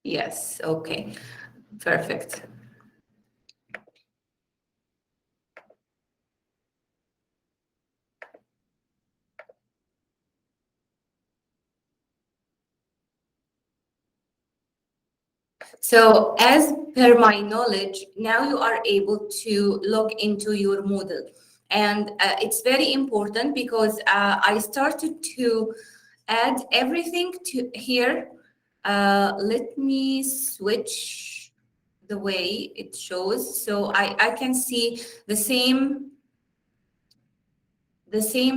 Yes, okay, perfect. So as per my knowledge, now you are able to log into your model. And it's very important because I started to add everything to here. Let me switch the way it shows. So I can see the same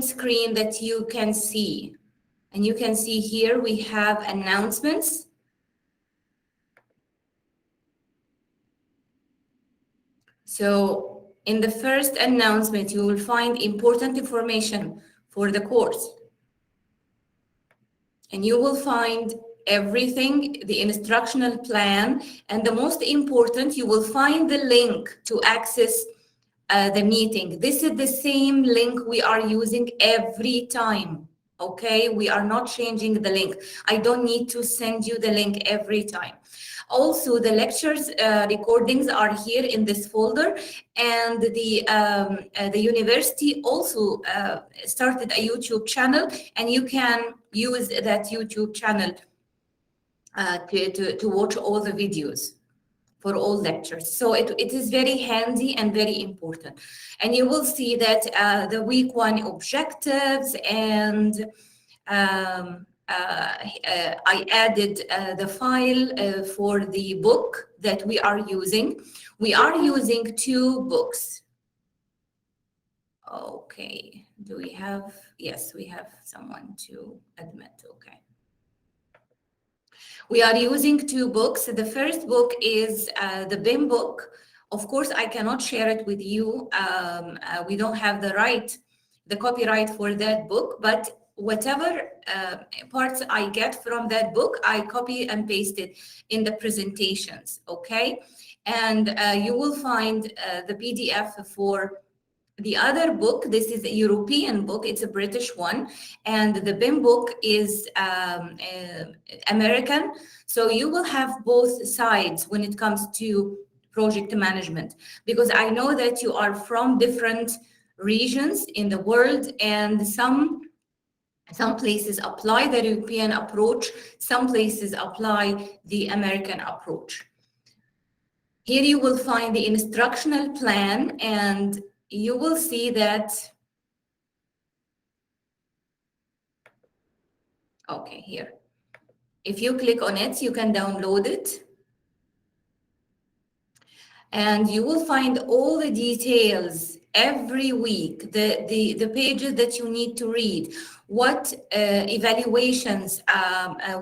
screen that you can see. And you can see here we have announcements. So in the first announcement, you will find important information for the course. And you will find everything, the instructional plan, and the most important, you will find the link to access the meeting. This is the same link we are using every time. Okay, we are not changing the link. I don't need to send you the link every time. Also, the lectures recordings are here in this folder, and the university also started a YouTube channel, and you can use that YouTube channel to watch all the videos for all lectures. So it is very handy and very important. And you will see that the week 1 objectives and I added the file for the book that we are using. We are using 2 books. Okay, do we have? Yes, we have someone to admit. Okay. We are using 2 books. The first book is the BIM book. Of course, I cannot share it with you. We don't have the copyright for that book, but whatever parts I get from that book, I copy and paste it in the presentations, okay? And you will find the PDF for the other book. This is a European book, it's a British one, and the BIM book is American. So you will have both sides when it comes to project management, because I know that you are from different regions in the world, and some places apply the European approach, some places apply the American approach. Here you will find the instructional plan, and you will see that, okay, here. If you click on it, you can download it. And you will find all the details every week, the pages that you need to read, what evaluations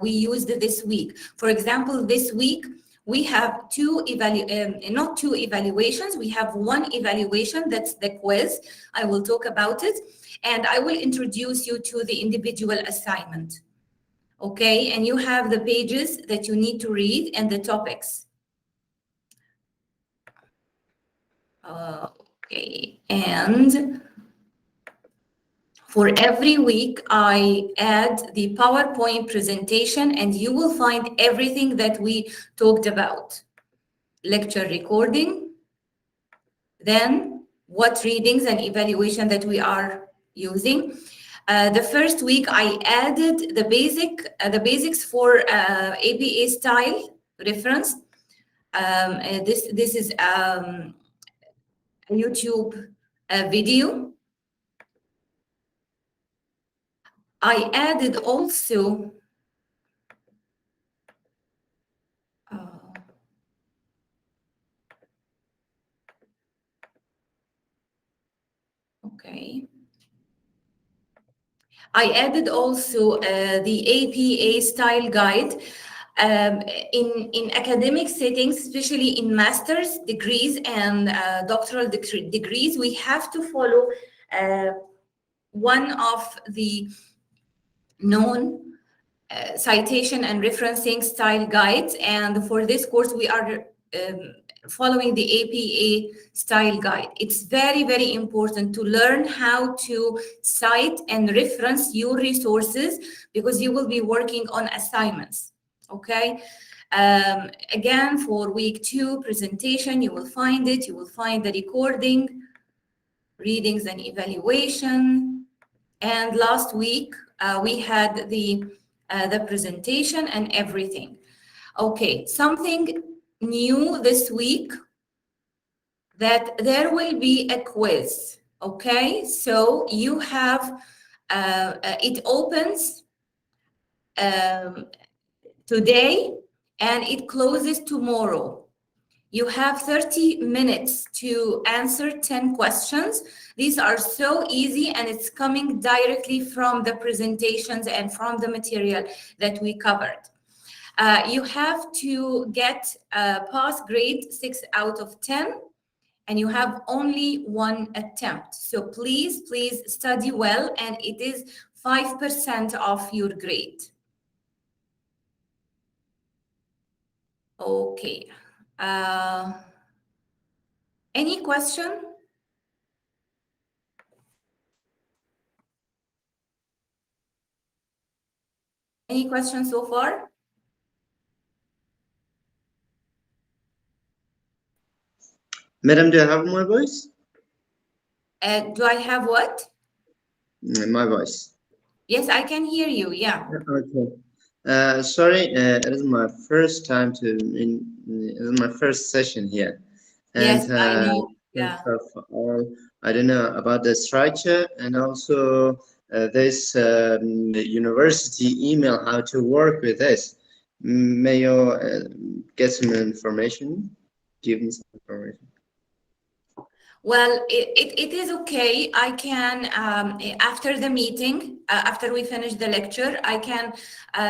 we used this week. For example, this week, we have not 2 evaluations, we have 1 evaluation, that's the quiz. I will talk about it, and I will introduce you to the individual assignment. Okay, and you have the pages that you need to read and the topics. Okay, and for every week, I add the PowerPoint presentation, and you will find everything that we talked about. Lecture recording, then what readings and evaluation that we are using. The first week, I added the basics for APA style reference. This is a YouTube video. I added also okay. I added also the APA style guide. In academic settings, especially in master's degrees and doctoral degrees, we have to follow one of the known citation and referencing style guides. And for this course, we are following the APA style guide. It's very, very important to learn how to cite and reference your resources, because you will be working on assignments, okay? Again, for week 2 presentation, you will find it. You will find the recording, readings and evaluation. And last week, we had the presentation and everything. Okay, something new this week, that there will be a quiz. Okay, so you have, it opens today and it closes tomorrow. You have 30 minutes to answer 10 questions. These are so easy and it's coming directly from the presentations and from the material that we covered. You have to get a pass grade 6 out of 10 and you have only one attempt. So please, please study well, and it is 5% of your grade. Okay. Any question? Any questions so far? Madam, do I have my voice? Do I have what? My voice. Yes, I can hear you. Yeah. Okay. Sorry, it is my first time it is my first session here. Yes, And I know. Yeah. first of all, I don't know about the structure, and also this university email, how to work with this. May you get some information? Give me some information. Well, it is okay. I can, after the meeting, after we finish the lecture, I can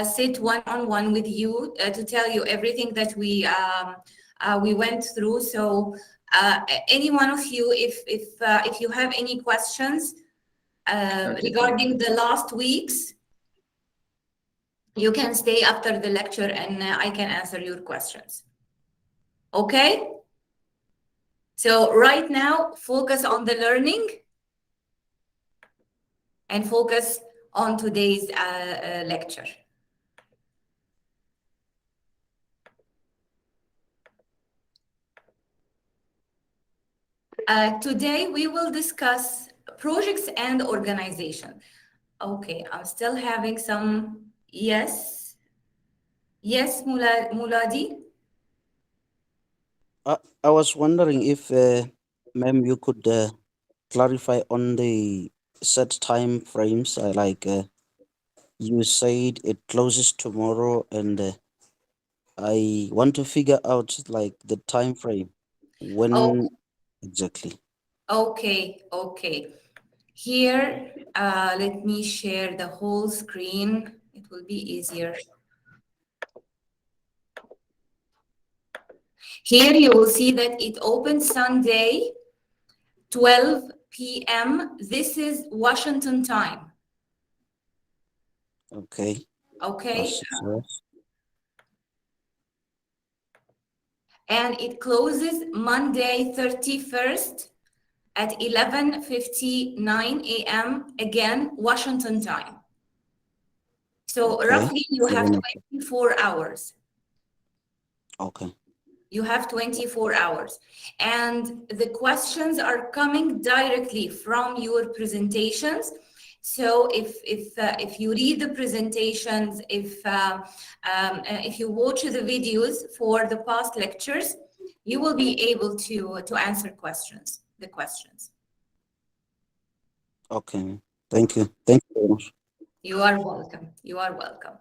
sit one-on-one with you to tell you everything that we went through. So any one of you, if you have any questions regarding the last weeks, you can stay after the lecture and I can answer your questions. Okay? So right now, focus on the learning and focus on today's lecture. Today, we will discuss projects and organization. Okay, I'm still having some, yes. Yes, Muladi? I was wondering if, ma'am, you could clarify on the set time frames. You said it closes tomorrow, and I want to figure out like the time frame. When exactly? Okay. Here, let me share the whole screen. It will be easier. Here you will see that it opens Sunday, 12 p.m. This is Washington time. Okay. Okay. Yes. And it closes Monday, 31st at 11:59 a.m. Again, Washington time. So Okay. roughly you have 24 hours. Okay. You have 24 hours. And the questions are coming directly from your presentations. So if you read the presentations, if you watch the videos for the past lectures, you will be able to answer the questions. Okay. Thank you. Thank you very much. You are welcome. You are welcome.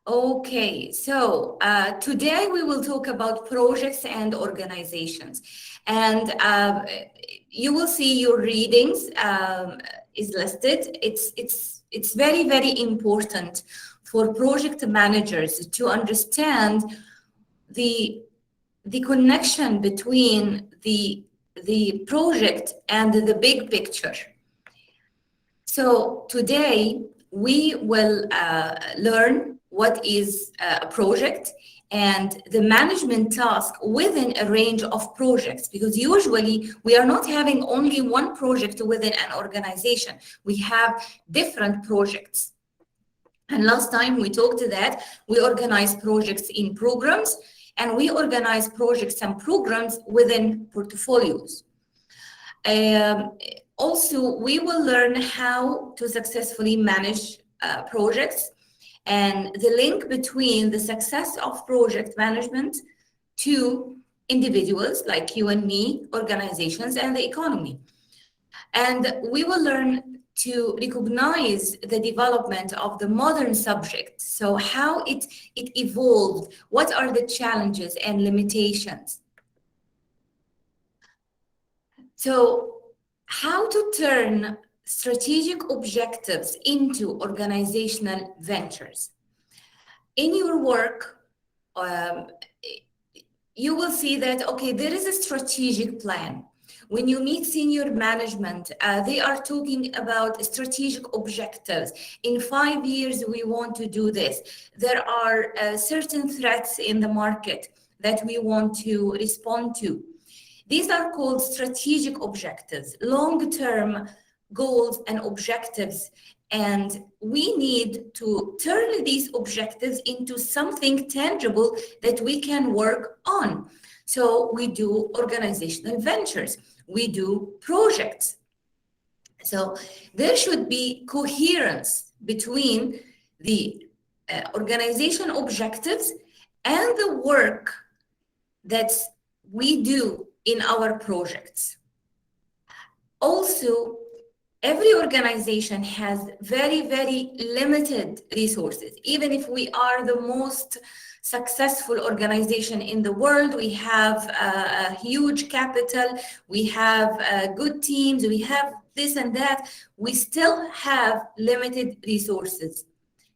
Okay, so today we will talk about projects and organizations, and you will see your readings is listed. It's very, very important for project managers to understand the connection between the project and the big picture. So today we will learn what is a project and the management task within a range of projects, because usually we are not having only one project within an organization. We have different projects. And last time we talked to that, we organize projects in programs, and we organize projects and programs within portfolios. Also, we will learn how to successfully manage projects and the link between the success of project management to individuals like you and me, organizations, and the economy. And we will learn to recognize the development of the modern subject. So how it evolved, what are the challenges and limitations. So how to turn strategic objectives into organizational ventures. In your work, you will see that, okay, there is a strategic plan. When you meet senior management, they are talking about strategic objectives. In 5 years, we want to do this. There are certain threats in the market that we want to respond to. These are called strategic objectives, long-term goals and objectives. And we need to turn these objectives into something tangible that we can work on. So we do organizational ventures, we do projects. So there should be coherence between the organization objectives and the work that we do in our projects. Also, every organization has very, very limited resources. Even if we are the most successful organization in the world, we have a huge capital, we have good teams, we have this and that, we still have limited resources,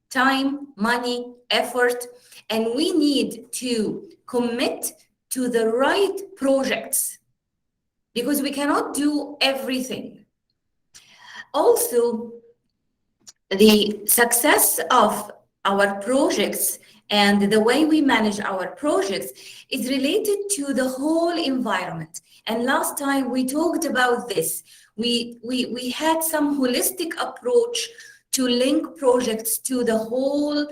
time, money, effort, and we need to commit to the right projects because we cannot do everything. Also, the success of our projects and the way we manage our projects is related to the whole environment. And last time we talked about this. We had some holistic approach to link projects to the whole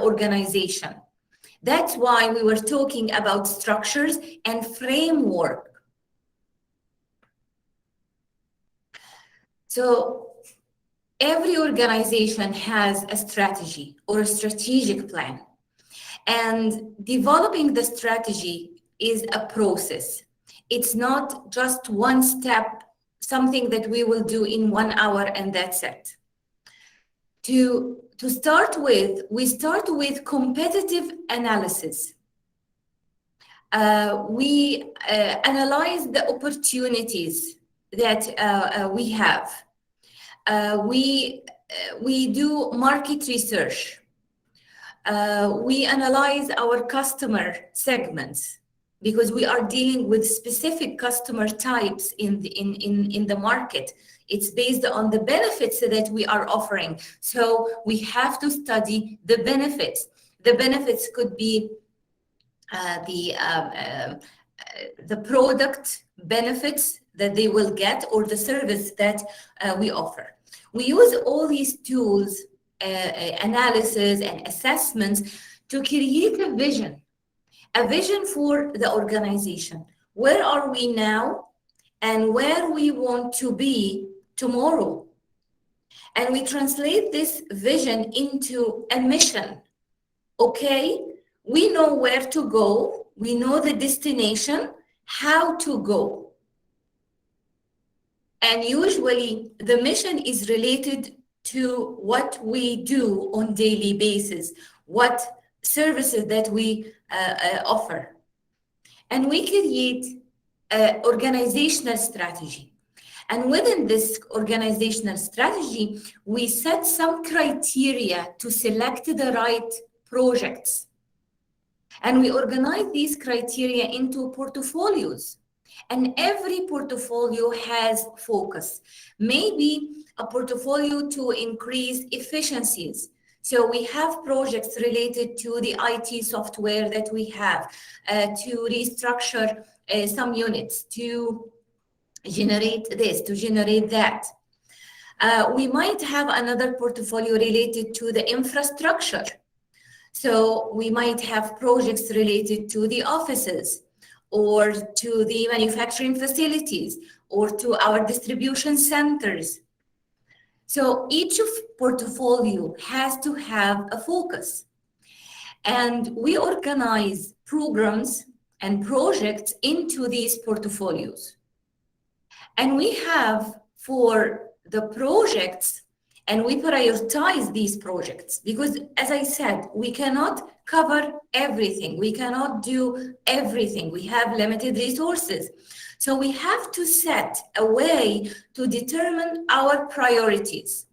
organization. That's why we were talking about structures and framework. So every organization has a strategy or a strategic plan. And developing the strategy is a process. It's not just one step, something that we will do in 1 hour and that's it. To start with, we start with competitive analysis. We analyze the opportunities that we have. We do market research. We analyze our customer segments because we are dealing with specific customer types in the market. It's based on the benefits that we are offering. So we have to study the benefits. The benefits could be the product benefits that they will get or the service that we offer. We use all these tools, analysis and assessments to create a vision for the organization. Where are we now and where we want to be tomorrow? And we translate this vision into a mission. Okay, we know where to go, we know the destination, how to go. And usually the mission is related to what we do on daily basis, what services that we offer. And we create an organizational strategy. And within this organizational strategy, we set some criteria to select the right projects. And we organize these criteria into portfolios. And every portfolio has focus. Maybe a portfolio to increase efficiencies. So we have projects related to the IT software that we have, to restructure some units, to generate this, to generate that. We might have another portfolio related to the infrastructure. So we might have projects related to the offices or to the manufacturing facilities or to our distribution centers. So each of portfolio has to have a focus. And we organize programs and projects into these portfolios. And we have for the projects, and we prioritize these projects because, as I said, we cannot cover everything. We cannot do everything. We have limited resources. So we have to set a way to determine our priorities.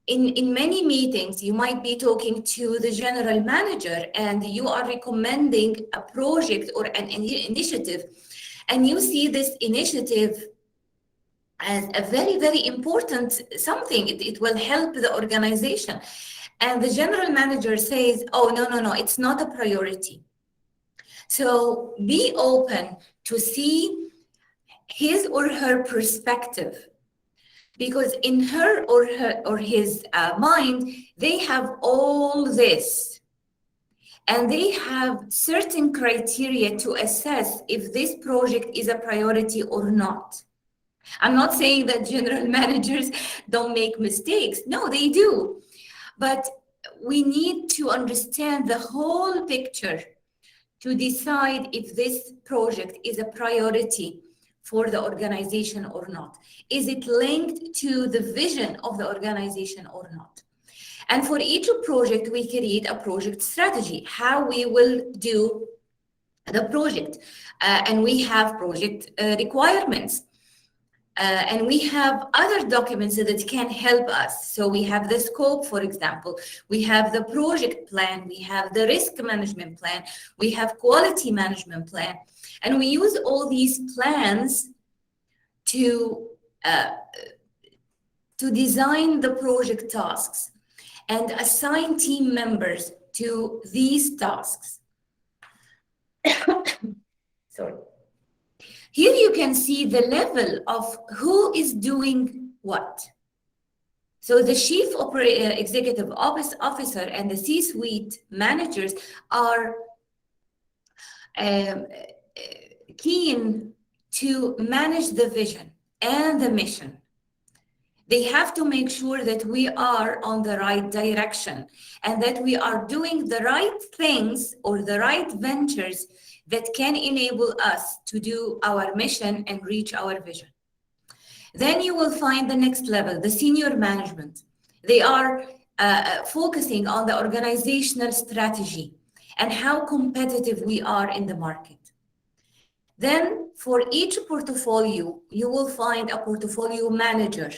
In many meetings, you might be talking to the general manager and you are recommending a project or an initiative, and you see this initiative as a very, very important something. It will help the organization. And the general manager says, oh, no, it's not a priority. So be open to see his or her perspective. Because in her or his mind, they have all this. And they have certain criteria to assess if this project is a priority or not. I'm not saying that general managers don't make mistakes. No, they do. But we need to understand the whole picture to decide if this project is a priority for the organization or not. Is it linked to the vision of the organization or not? And for each project, we create a project strategy, how we will do the project. And we have project requirements. And we have other documents that can help us. So we have the scope, for example, we have the project plan, we have the risk management plan, we have quality management plan, and we use all these plans to design the project tasks and assign team members to these tasks. Sorry. Here you can see the level of who is doing what. So the chief executive officer and the C-suite managers are keen to manage the vision and the mission. They have to make sure that we are on the right direction and that we are doing the right things or the right ventures that can enable us to do our mission and reach our vision. Then you will find the next level, the senior management. They are focusing on the organizational strategy and how competitive we are in the market. Then for each portfolio, you will find a portfolio manager.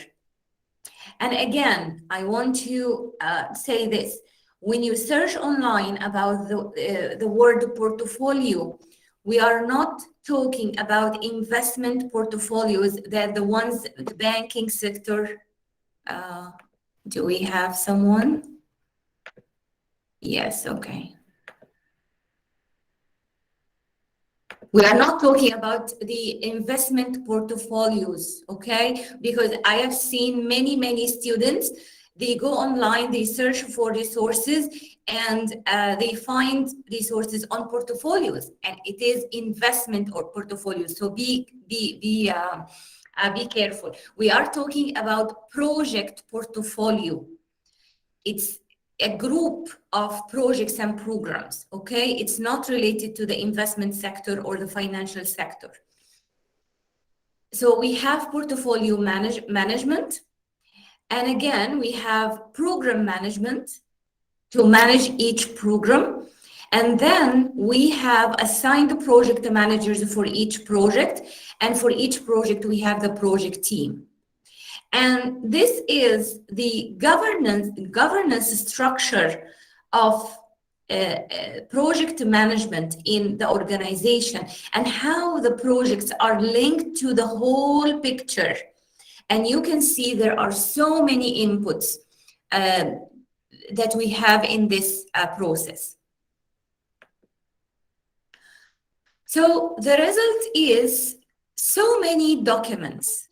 And again, I want to say this. When you search online about the word portfolio, we are not talking about investment portfolios, that the ones, the banking sector. Do we have someone? Yes, okay. We are not talking about the investment portfolios, okay? Because I have seen many students, they go online, they search for resources, and they find resources on portfolios, and it is investment or portfolios. So be careful. We are talking about project portfolio. It's a group of projects and programs, okay? It's not related to the investment sector or the financial sector. So we have portfolio management. And again, we have program management to manage each program. And then we have assigned project managers for each project. And for each project, we have the project team. And this is the governance structure of project management in the organization and how the projects are linked to the whole picture. And you can see there are so many inputs that we have in this process. So the result is so many documents.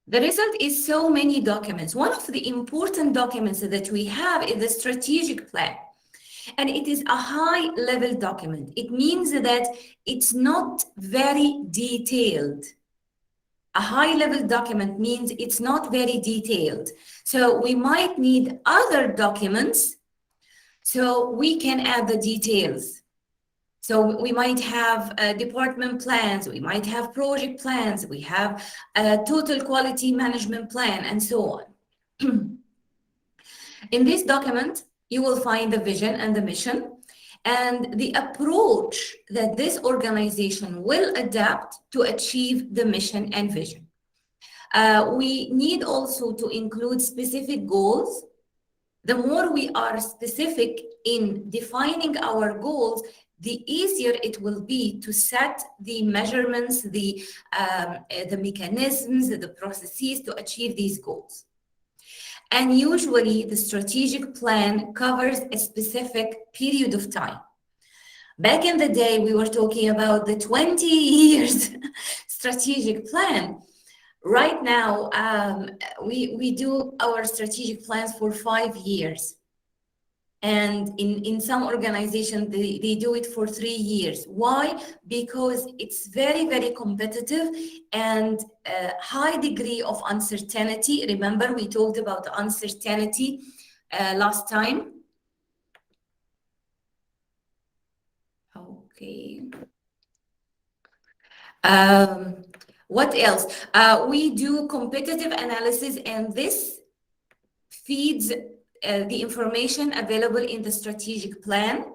The result is so many documents. One of the important documents that we have is the strategic plan. And it is a high-level document. It means that it's not very detailed. A high-level document means it's not very detailed. So we might need other documents so we can add the details. So we might have department plans, we might have project plans, we have a total quality management plan, and so on. In this document, you will find the vision and the mission and the approach that this organization will adapt to achieve the mission and vision. We need also to include specific goals. The more we are specific in defining our goals, the easier it will be to set the measurements, the mechanisms, the processes to achieve these goals. And usually the strategic plan covers a specific period of time. Back in the day, we were talking about the 20 years strategic plan. Right now, we do our strategic plans for 5 years. And in some organizations, they do it for 3 years. Why? Because it's very, very competitive and a high degree of uncertainty. Remember, we talked about uncertainty last time. Okay. What else? We do competitive analysis, and this feeds the information available in the strategic plan.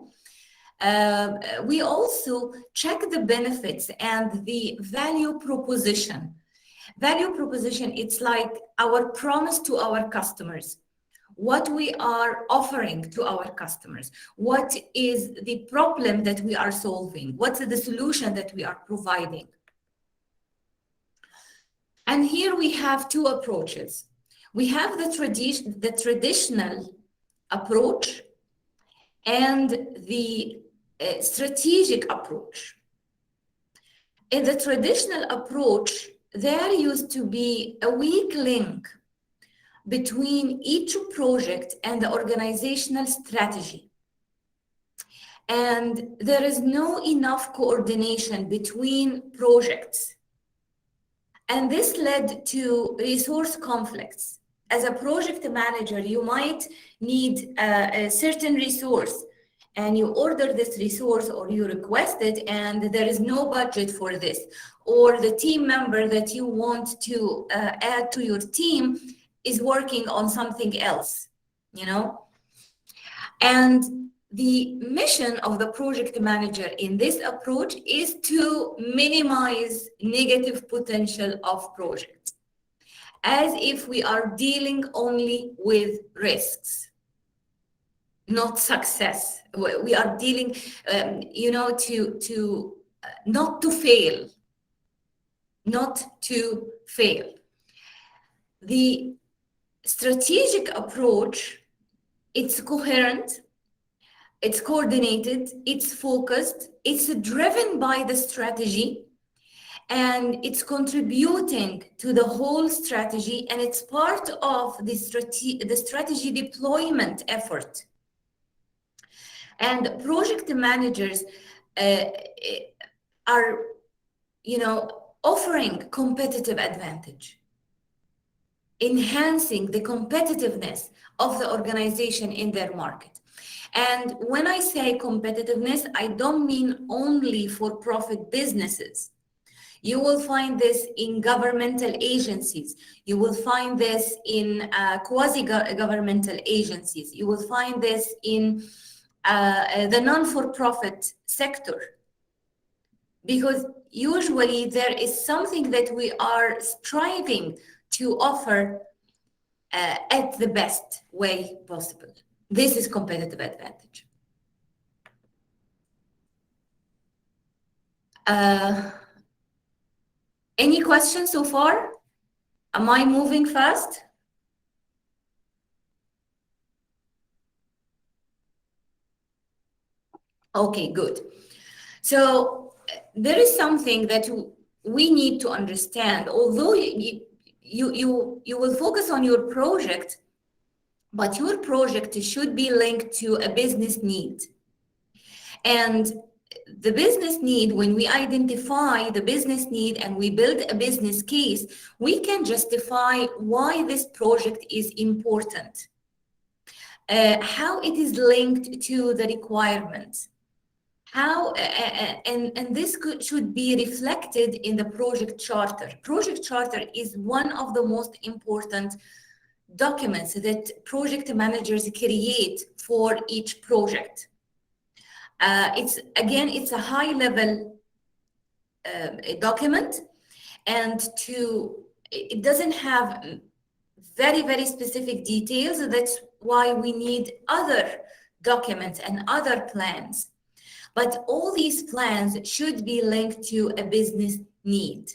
We also check the benefits and the value proposition. Value proposition, it's like our promise to our customers. What we are offering to our customers. What is the problem that we are solving? What's the solution that we are providing? And here we have two approaches. We have the traditional approach and the strategic approach. In the traditional approach, there used to be a weak link between each project and the organizational strategy. And there is no enough coordination between projects. And this led to resource conflicts. As a project manager, you might need a certain resource and you order this resource or you request it and there is no budget for this. Or the team member that you want to add to your team is working on something else, you know? And the mission of the project manager in this approach is to minimize negative potential of projects, as if we are dealing only with risks, not success. We are dealing, to not to fail, not to fail. The strategic approach, it's coherent, it's coordinated, it's focused, it's driven by the strategy, and it's contributing to the whole strategy, and it's part of the strategy deployment effort. And project managers are, offering competitive advantage, enhancing the competitiveness of the organization in their market. And when I say competitiveness, I don't mean only for profit businesses. You will find this in governmental agencies. You will find this in quasi-governmental agencies. You will find this in the non-for-profit sector. Because usually there is something that we are striving to offer at the best way possible. This is competitive advantage. Any questions so far? Am I moving fast? Okay, good. So there is something that we need to understand. Although you will focus on your project, but your project should be linked to a business need. And the business need, when we identify the business need and we build a business case, we can justify why this project is important, how it is linked to the requirements, how and this should be reflected in the project charter. Project charter is one of the most important documents that project managers create for each project. It's a high level document, and it doesn't have very, very specific details. That's why we need other documents and other plans. But all these plans should be linked to a business need.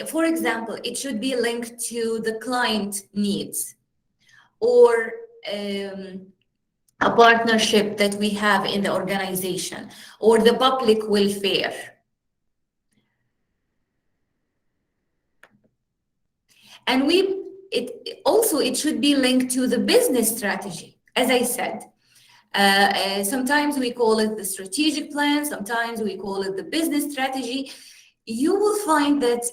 For example, it should be linked to the client needs, or a partnership that we have in the organization, or the public welfare. And it should be linked to the business strategy, as I said. Sometimes we call it the strategic plan, sometimes we call it the business strategy. You will find that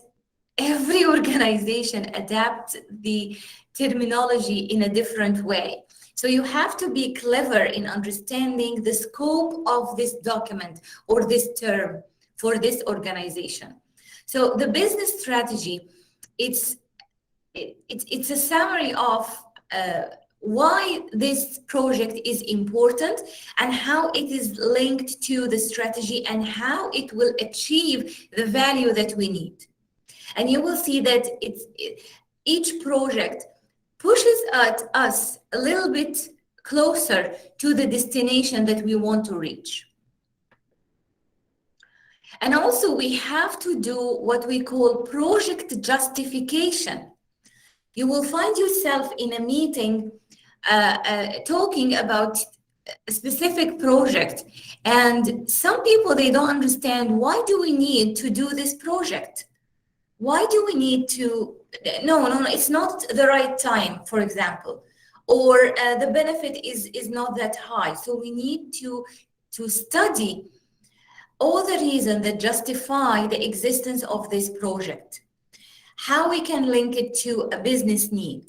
every organization adapts the terminology in a different way. So you have to be clever in understanding the scope of this document or this term for this organization. So the business strategy, it's a summary of why this project is important and how it is linked to the strategy and how it will achieve the value that we need. And you will see that each project pushes us a little bit closer to the destination that we want to reach. And also we have to do what we call project justification. You will find yourself in a meeting talking about a specific project, and some people, they don't understand, why do we need to do this project? Why do we need to, no, it's not the right time, for example, or the benefit is not that high. So we need to study all the reasons that justify the existence of this project, how we can link it to a business need.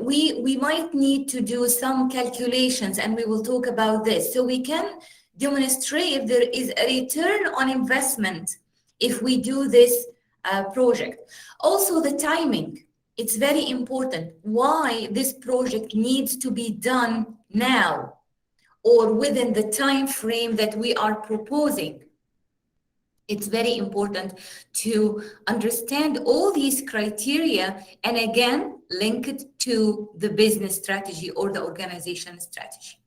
We might need to do some calculations, and we will talk about this, so we can demonstrate there is a return on investment if we do this project. Also the timing, it's very important, why this project needs to be done now or within the time frame that we are proposing. It's very important to understand all these criteria and again, link it to the business strategy or the organization strategy.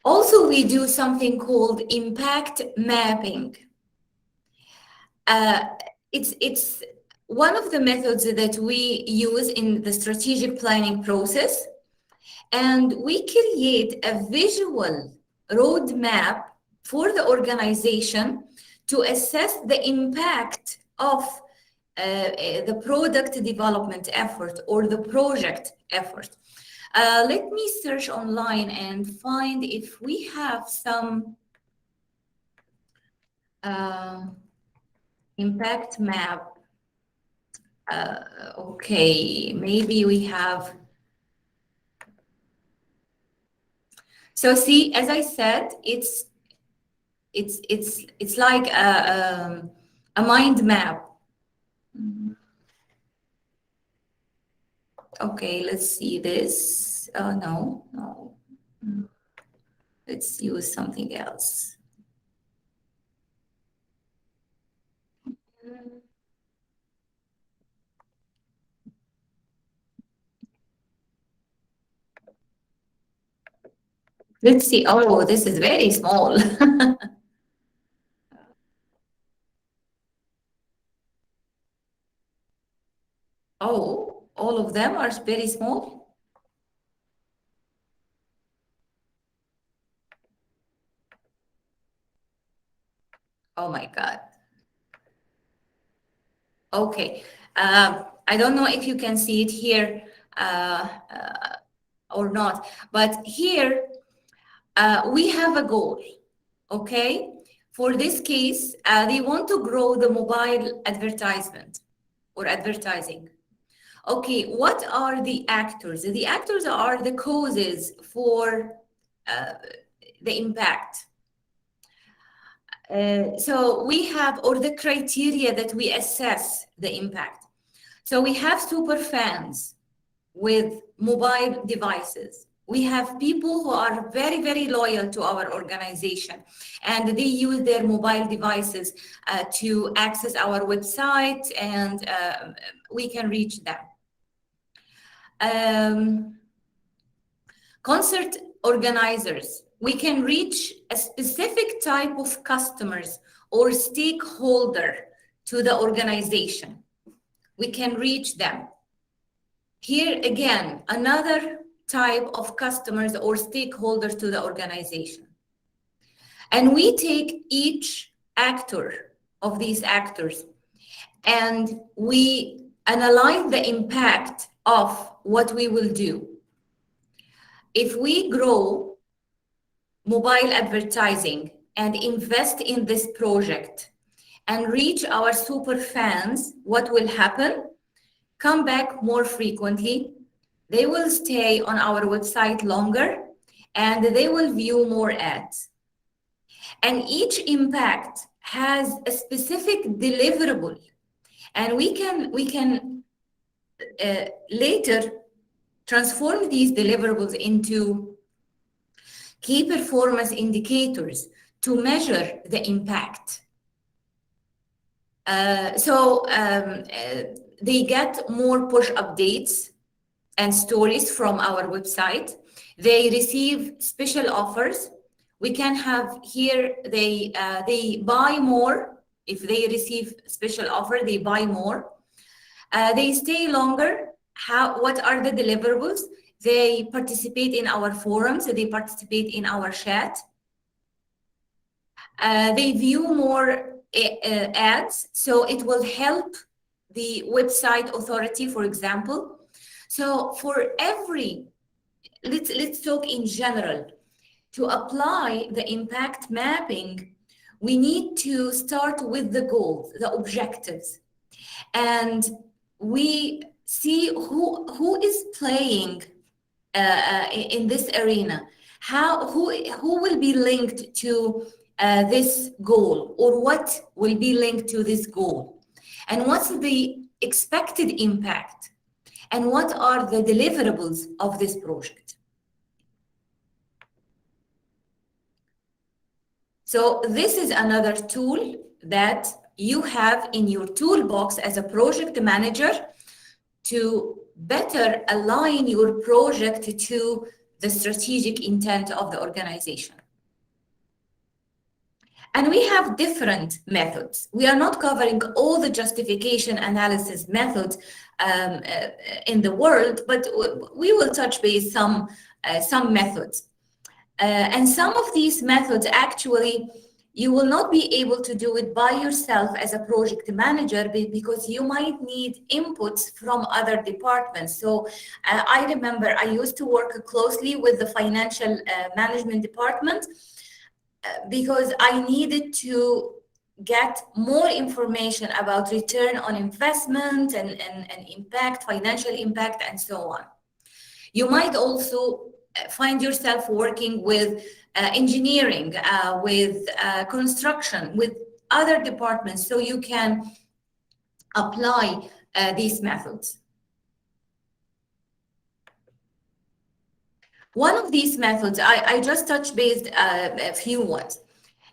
Also, we do something called impact mapping. It's one of the methods that we use in the strategic planning process, and we create a visual roadmap for the organization to assess the impact of the product development effort or the project effort. Let me search online and find if we have some impact map. Okay, maybe we have. So see, as I said, it's like a mind map. Okay, let's see this. No. Let's use something else. Let's see. Oh, this is very small. Oh, all of them are very small. Oh my God. Okay. I don't know if you can see it here or not, but here we have a goal, okay? For this case, they want to grow the mobile advertisement or advertising. Okay, what are the actors? The actors are the causes for the impact. So we have, or the criteria that we assess the impact. So we have super fans with mobile devices. We have people who are very, very loyal to our organization, and they use their mobile devices to access our website, and we can reach them. Concert organizers, we can reach a specific type of customers or stakeholder to the organization. We can reach them. Here again, another type of customers or stakeholders to the organization. And we take each actor of these actors and we analyze the impact of what we will do. If we grow mobile advertising and invest in this project and reach our super fans, what will happen? Come back more frequently. They will stay on our website longer and they will view more ads. And each impact has a specific deliverable, and we can later transform these deliverables into key performance indicators to measure the impact. They get more push updates and stories from our website. They receive special offers. We can have here, they buy more. If they receive special offer, they buy more. They stay longer. What are the deliverables? They participate in our forums. They participate in our chat. They view more ads, so it will help the website authority, for example. So for every, let's talk in general. To apply the impact mapping, we need to start with the goals, the objectives, and we see who is playing in this arena. Who will be linked to this goal, or what will be linked to this goal, and what's the expected impact, and what are the deliverables of this project. So this is another tool that you have in your toolbox as a project manager to better align your project to the strategic intent of the organization. And we have different methods. We are not covering all the justification analysis methods in the world, but we will touch base some methods. And some of these methods, actually, you will not be able to do it by yourself as a project manager because you might need inputs from other departments. So I remember I used to work closely with the financial management department because I needed to get more information about return on investment and impact, financial impact, and so on. You might also find yourself working with engineering, with construction, with other departments, so you can apply these methods. One of these methods, I just touched base a few ones,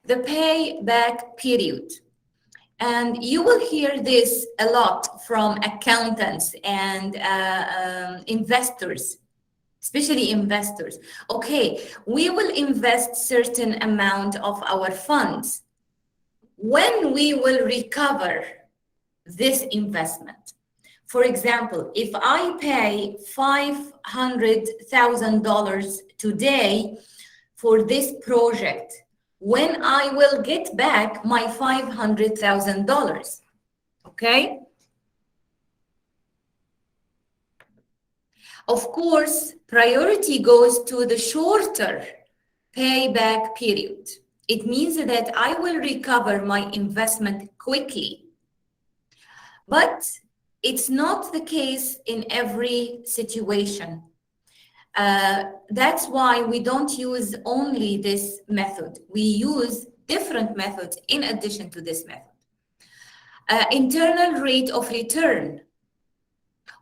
the payback period. And you will hear this a lot from accountants and investors, especially investors. Okay, we will invest certain amount of our funds. When we will recover this investment? For example, if I pay $500,000 today for this project, when I will get back my $500,000. Okay? Of course, priority goes to the shorter payback period. It means that I will recover my investment quickly. But it's not the case in every situation. That's why we don't use only this method. We use different methods in addition to this method. Internal rate of return.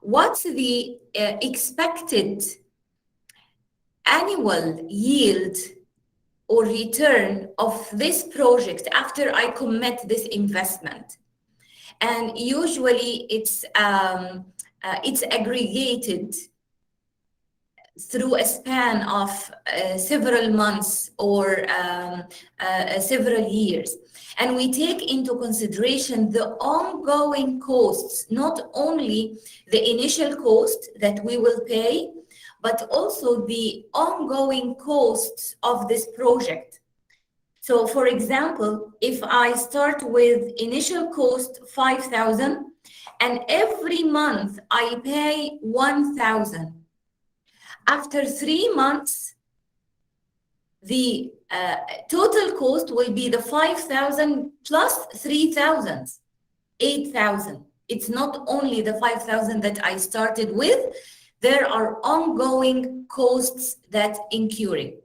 What's the expected annual yield or return of this project after I commit this investment? And usually it's aggregated through a span of several months or several years. And we take into consideration the ongoing costs, not only the initial cost that we will pay, but also the ongoing costs of this project. So for example, if I start with initial cost 5,000 and every month I pay 1,000, after 3 months, the total cost will be the 5,000 plus 3,000, 8,000. It's not only the 5,000 that I started with, there are ongoing costs that incurring.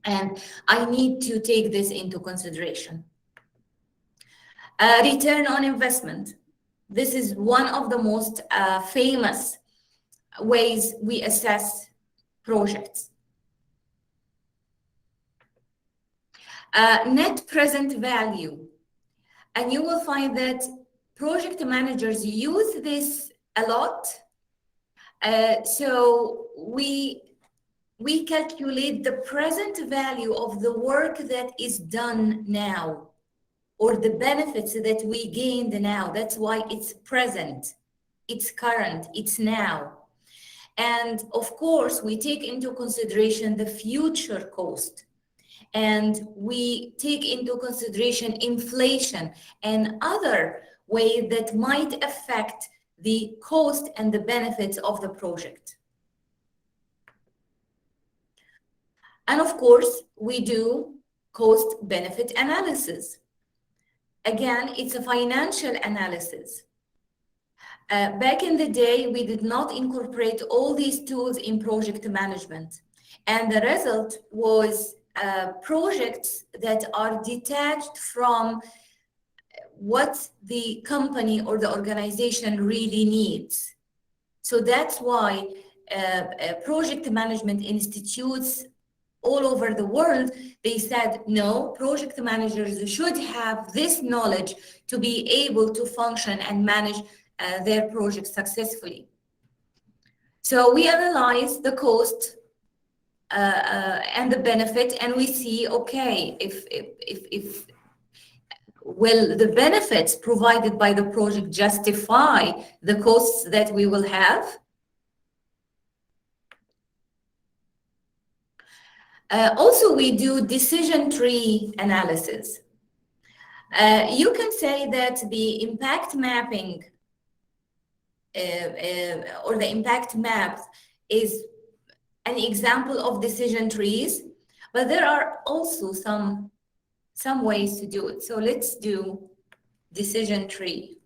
And I need to take this into consideration. Return on investment. This is one of the most famous ways we assess projects. Net present value. And you will find that project managers use this a lot. So we calculate the present value of the work that is done now, or the benefits that we gained now. That's why it's present, it's current, it's now. And of course, we take into consideration the future cost. And we take into consideration inflation and other ways that might affect the cost and the benefits of the project. And of course, we do cost-benefit analysis. Again, it's a financial analysis. Back in the day, we did not incorporate all these tools in project management. And the result was projects that are detached from what the company or the organization really needs. So that's why project management institutes all over the world, they said, no, project managers should have this knowledge to be able to function and manage their project successfully. So we analyze the cost and the benefit, and we see, okay, if will the benefits provided by the project justify the costs that we will have? Also, we do decision tree analysis. You can say that the impact mapping or the impact maps is an example of decision trees, but there are also some ways to do it. So let's do decision tree.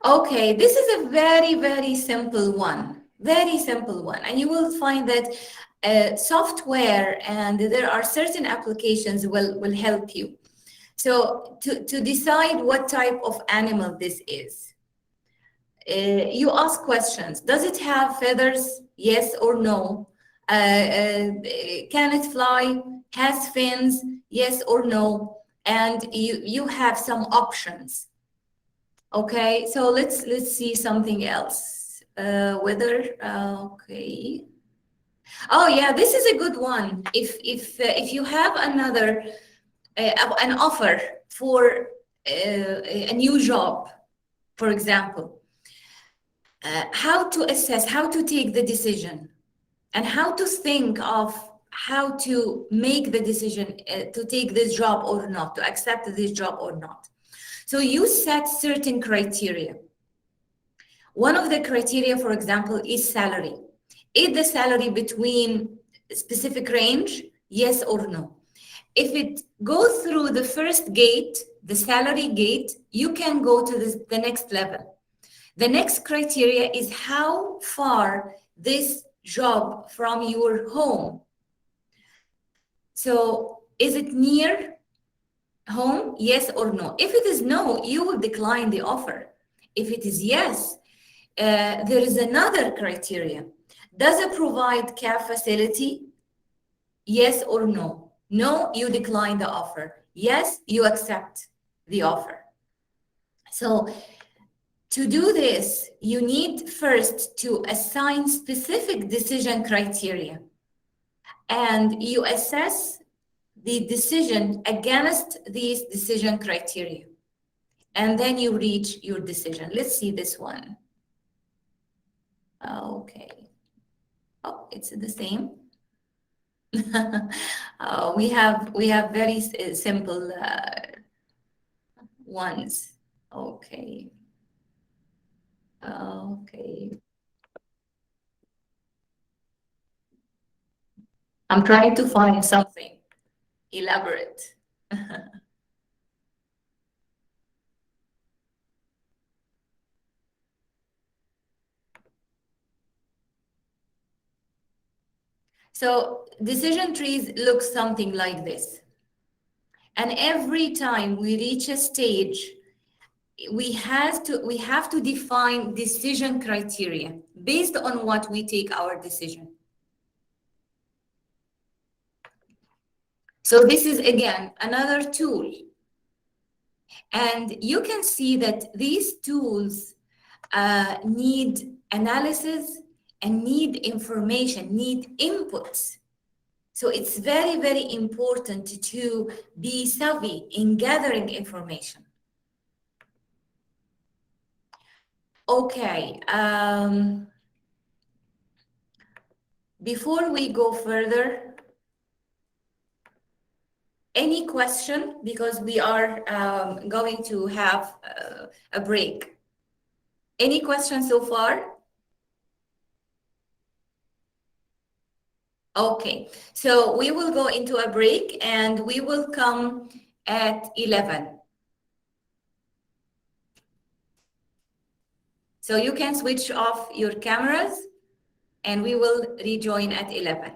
Okay, this is a very, very simple one. Very simple one. And you will find that software and there are certain applications will help you. So to decide what type of animal this is, you ask questions. Does it have feathers? Yes or no? Can it fly? Has fins? Yes or no? And you have some options. Okay, so let's see something else. Whether okay. Oh yeah, this is a good one. If you have another an offer for a new job, For example, how to assess, how to take the decision, and how to think of how to make the decision to take this job or not, to accept this job or not. So you set certain criteria. One of the criteria, for example, is salary. Is the salary between a specific range? Yes or no? If it goes through the first gate, the salary gate, you can go to the next level. The next criteria is how far this job from your home. So is it near home? Yes or no? If it is no, you will decline the offer. If it is yes, there is another criteria. Does it provide care facility? Yes or no? No, you decline the offer. Yes, you accept the offer. So to do this, you need first to assign specific decision criteria, and you assess the decision against these decision criteria, and then you reach your decision. Let's see this one. Okay. Oh, it's the same. We have very simple ones. Okay. Okay. I'm trying to find something elaborate. So decision trees look something like this. And every time we reach a stage, we have to define decision criteria based on what we take our decision. So this is again another tool. And you can see that these tools need analysis and need information, need inputs. So it's very, very important to be savvy in gathering information. Okay. Before we go further, any question? Because we are going to have a break. Any questions so far? Okay, so we will go into a break and we will come at 11. So you can switch off your cameras and we will rejoin at 11.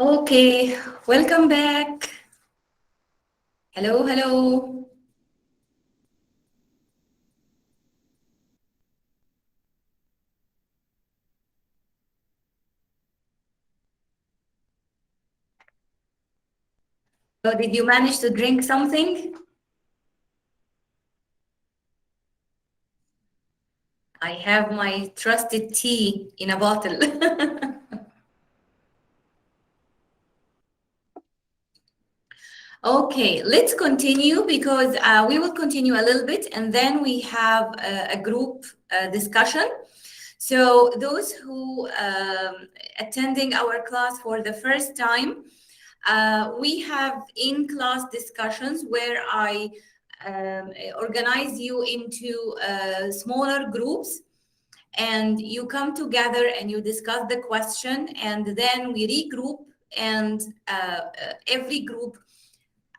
Okay, welcome back. Hello, hello. So did you manage to drink something? I have my trusted tea in a bottle. Okay, let's continue because we will continue a little bit and then we have a group discussion. So those who attending our class for the first time, we have in-class discussions where I organize you into smaller groups and you come together and you discuss the question and then we regroup and every group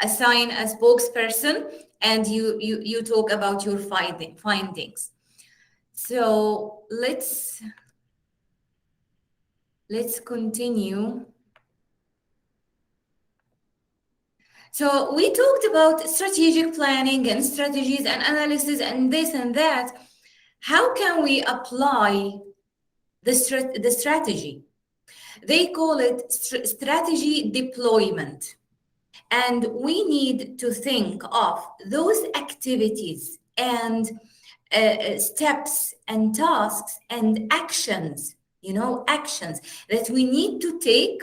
assign a spokesperson and you talk about your findings. So let's continue. So we talked about strategic planning and strategies and analysis and this and that. How can we apply the strategy? They call it strategy deployment. And we need to think of those activities and steps and tasks and actions, actions that we need to take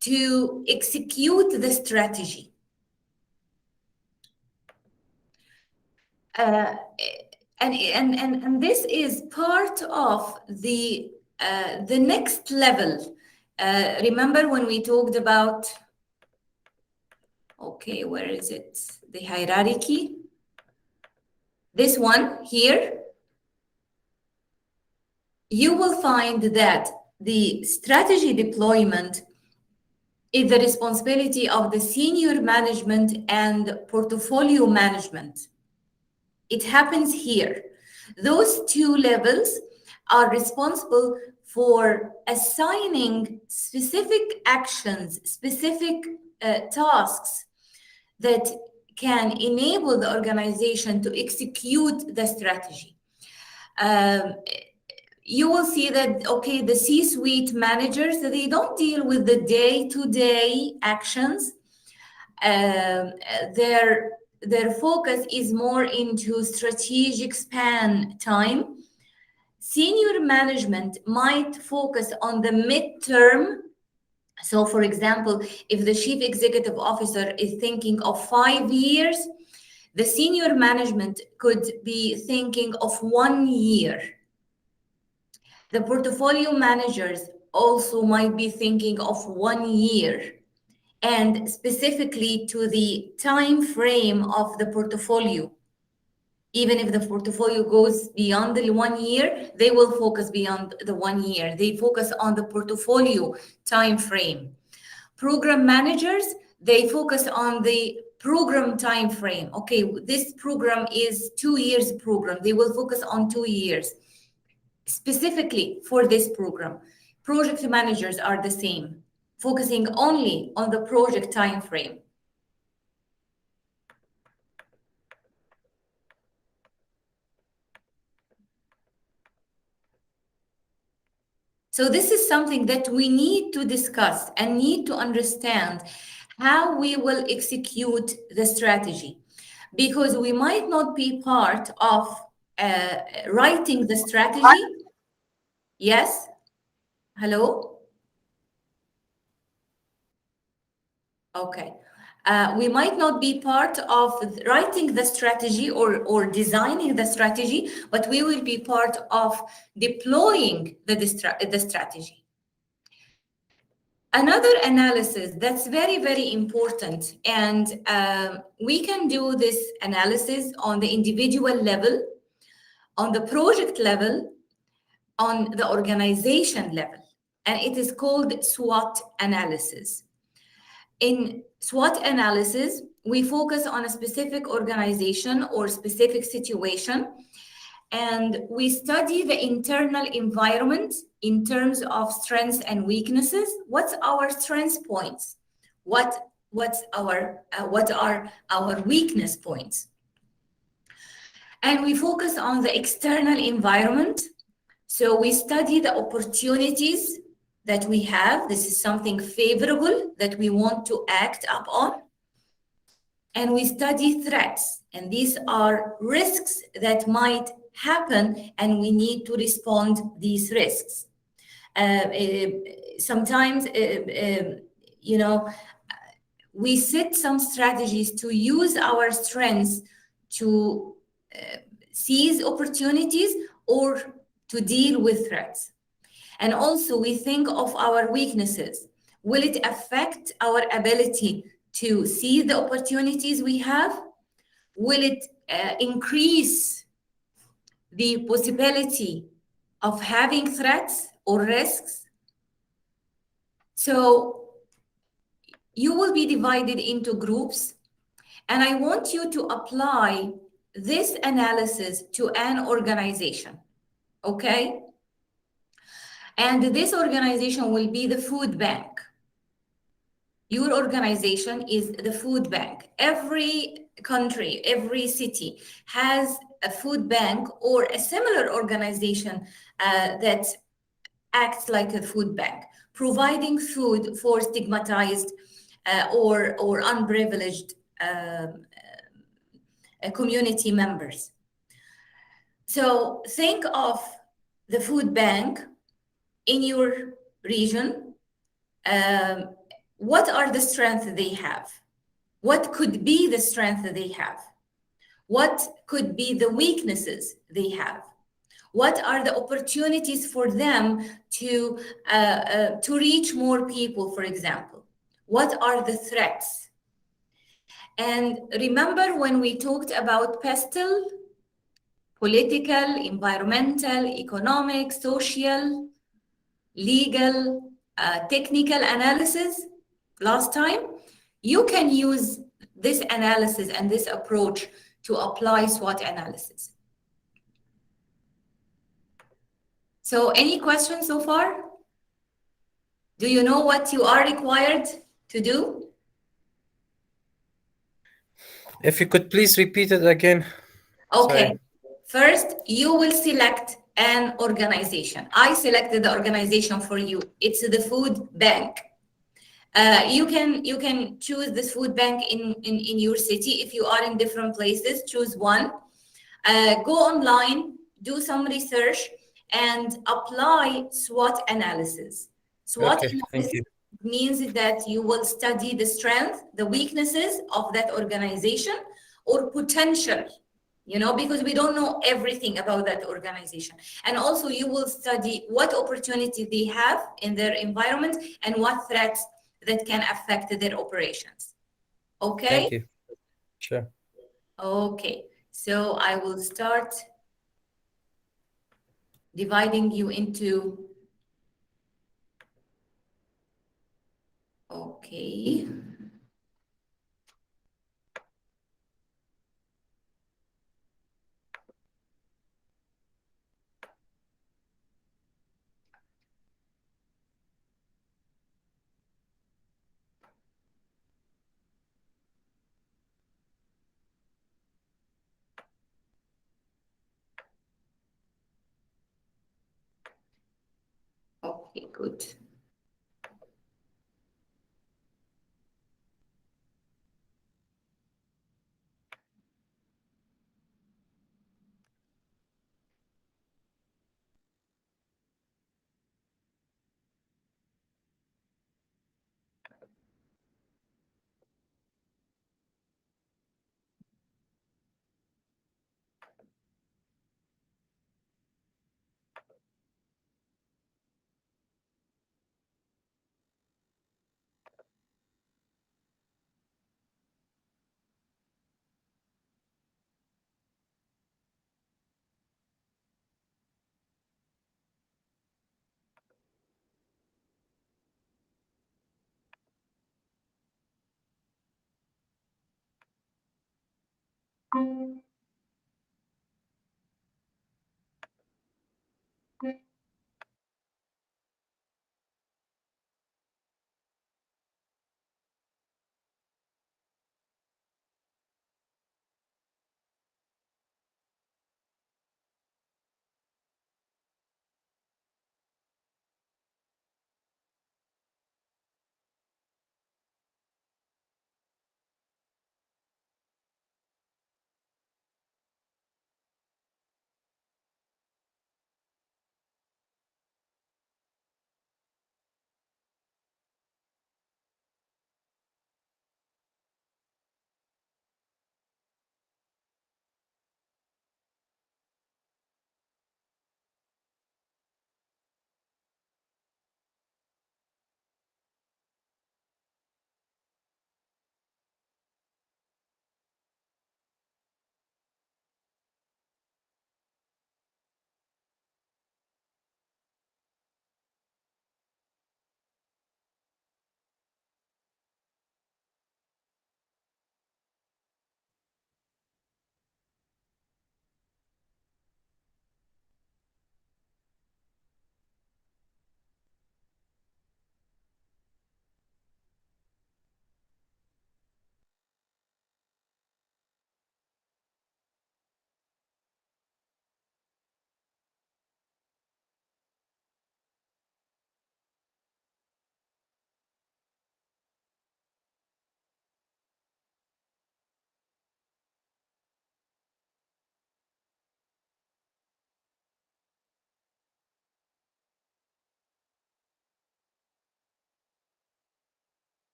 to execute the strategy. And this is part of the next level. Remember when we talked about, okay, where is it? The hierarchy. This one here, you will find that the strategy deployment is the responsibility of the senior management and portfolio management. It happens here. Those two levels are responsible for assigning specific actions, specific tasks that can enable the organization to execute the strategy. You will see that, okay, the C-suite managers, they don't deal with the day-to-day actions. Their focus is more into strategic span time. Senior management might focus on the midterm. So, for example, if the chief executive officer is thinking of 5 years, the senior management could be thinking of 1 year. The portfolio managers also might be thinking of 1 year and specifically to the time frame of the portfolio. Even if the portfolio goes beyond the 1 year, they will focus beyond the 1 year. They focus on the portfolio time frame. Program managers, they focus on the program time frame. Okay, this program is 2 years program. They will focus on 2 years specifically for this program. Project managers are the same, focusing only on the project time frame. So this is something that we need to discuss and need to understand how we will execute the strategy, because we might not be part of writing the strategy. Yes? Hello? Okay. We might not be part of writing the strategy or designing the strategy, but we will be part of deploying the strategy. Another analysis that's very, very important, and we can do this analysis on the individual level, on the project level, on the organization level, and it is called SWOT analysis. In SWOT analysis, we focus on a specific organization or specific situation, And we study the internal environment in terms of strengths and weaknesses. What's our strength points? What are our weakness points? And we focus on the external environment. So we study the opportunities that we have. This is something favorable that we want to act upon. And we study threats, and these are risks that might happen, and we need to respond these risks. Sometimes, we set some strategies to use our strengths to seize opportunities or to deal with threats. And also we think of our weaknesses. Will it affect our ability to see the opportunities we have? Will it increase the possibility of having threats or risks? So you will be divided into groups, and I want you to apply this analysis to an organization, okay? And this organization will be the food bank. Your organization is the food bank. Every country, every city has a food bank or a similar organization that acts like a food bank, providing food for stigmatized or unprivileged community members. So think of the food bank in your region. What are the strengths they have? What could be the strength they have? What could be the weaknesses they have? What are the opportunities for them to reach more people, for example? What are the threats? And remember when we talked about PESTEL, political, environmental, economic, social, legal, technical analysis last time? You can use this analysis and this approach to apply SWOT analysis. So any questions so far? Do you know what you are required to do? If you could please repeat it again. Okay. Sorry. First, you will select an organization. I selected the organization for you. It's the food bank. You can choose this food bank in your city. If you are in different places, choose one. Go online, do some research, and apply SWOT analysis. SWOT analysis means that you will study the strength, the weaknesses of that organization or potential, because we don't know everything about that organization. And also you will study what opportunity they have in their environment and what threats that can affect their operations. Okay? Thank you. Sure. Okay, so I will start dividing you into, okay. Okay, good.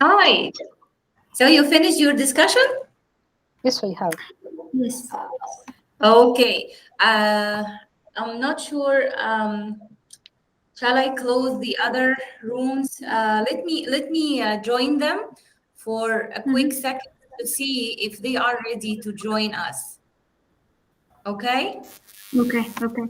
Hi. So you finished your discussion? Yes, we have. Yes. Okay. I'm not sure. Shall I close the other rooms? Let me join them for a quick second to see if they are ready to join us. Okay. Okay, okay.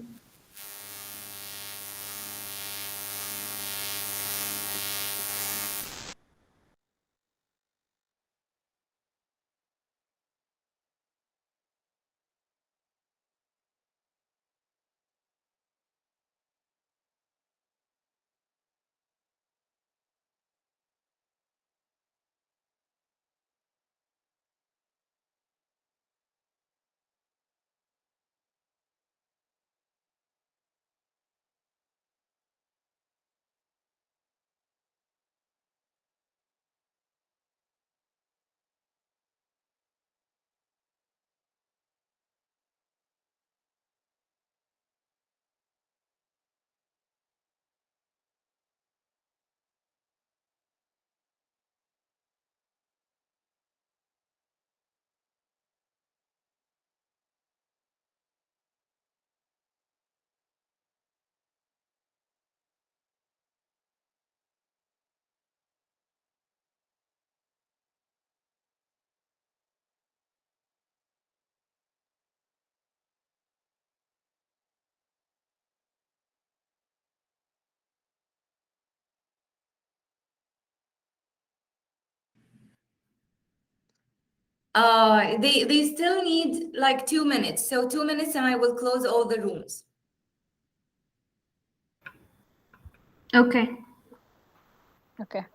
They still need like 2 minutes. So 2 minutes and I will close all the rooms. Okay. Okay.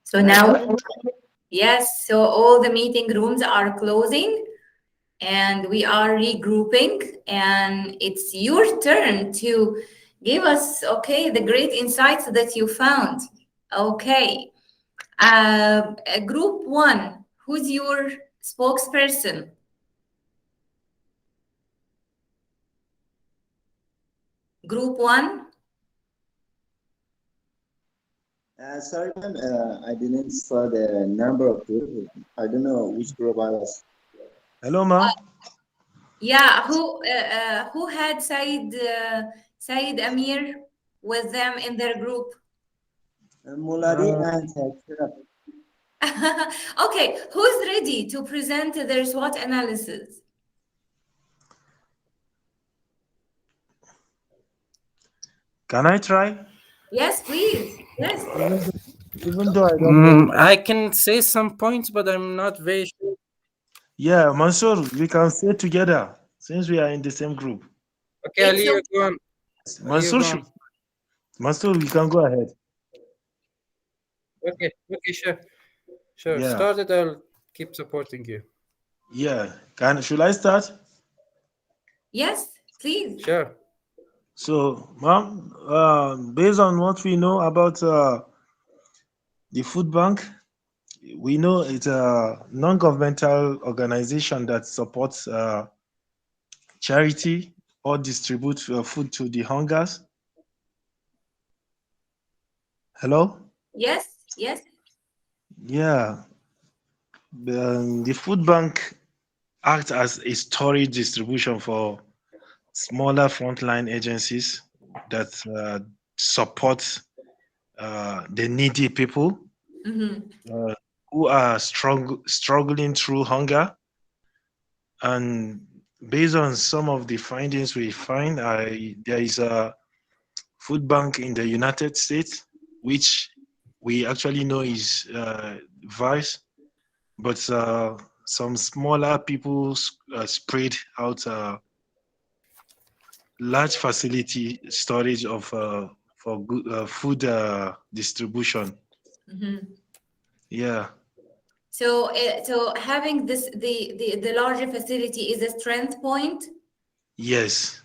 So now, yes, so all the meeting rooms are closing and we are regrouping, and it's your turn to give us, okay, the great insights that you found. Okay. Group one, who's your spokesperson? Group one? Sorry, ma'am, I didn't saw the number of group. I don't know which group I was. Hello, ma'am. Yeah, who had Said Amir with them in their group? Mulari and Akira. Okay, who's ready to present their SWOT analysis? Can I try? Yes, please. Yes. Even though I don't know. I can say some points, but I'm not very sure. Yeah, Mansour, we can stay together since we are in the same group. Okay, It's Ali, you go on. Ali, you Mansour, go on. Mansour, you can go ahead. Okay, sure. Sure. Yeah, Start it, I'll keep supporting you. yeah. Should I start? yes, please. Sure. So, ma'am, based on what we know about the food bank, we know it's a non-governmental organization that supports charity or distributes food to the hungers. Hello? Yes, yes. Yeah. The food bank acts as a storage distribution for smaller frontline agencies that support the needy people uh, who are struggling through hunger. And based on some of the findings we find, there is a food bank in the United States, which we actually know is Vice, but some smaller people spread out large facility storage of for good, food distribution. Yeah. So, so having the larger facility is a strength point. Yes.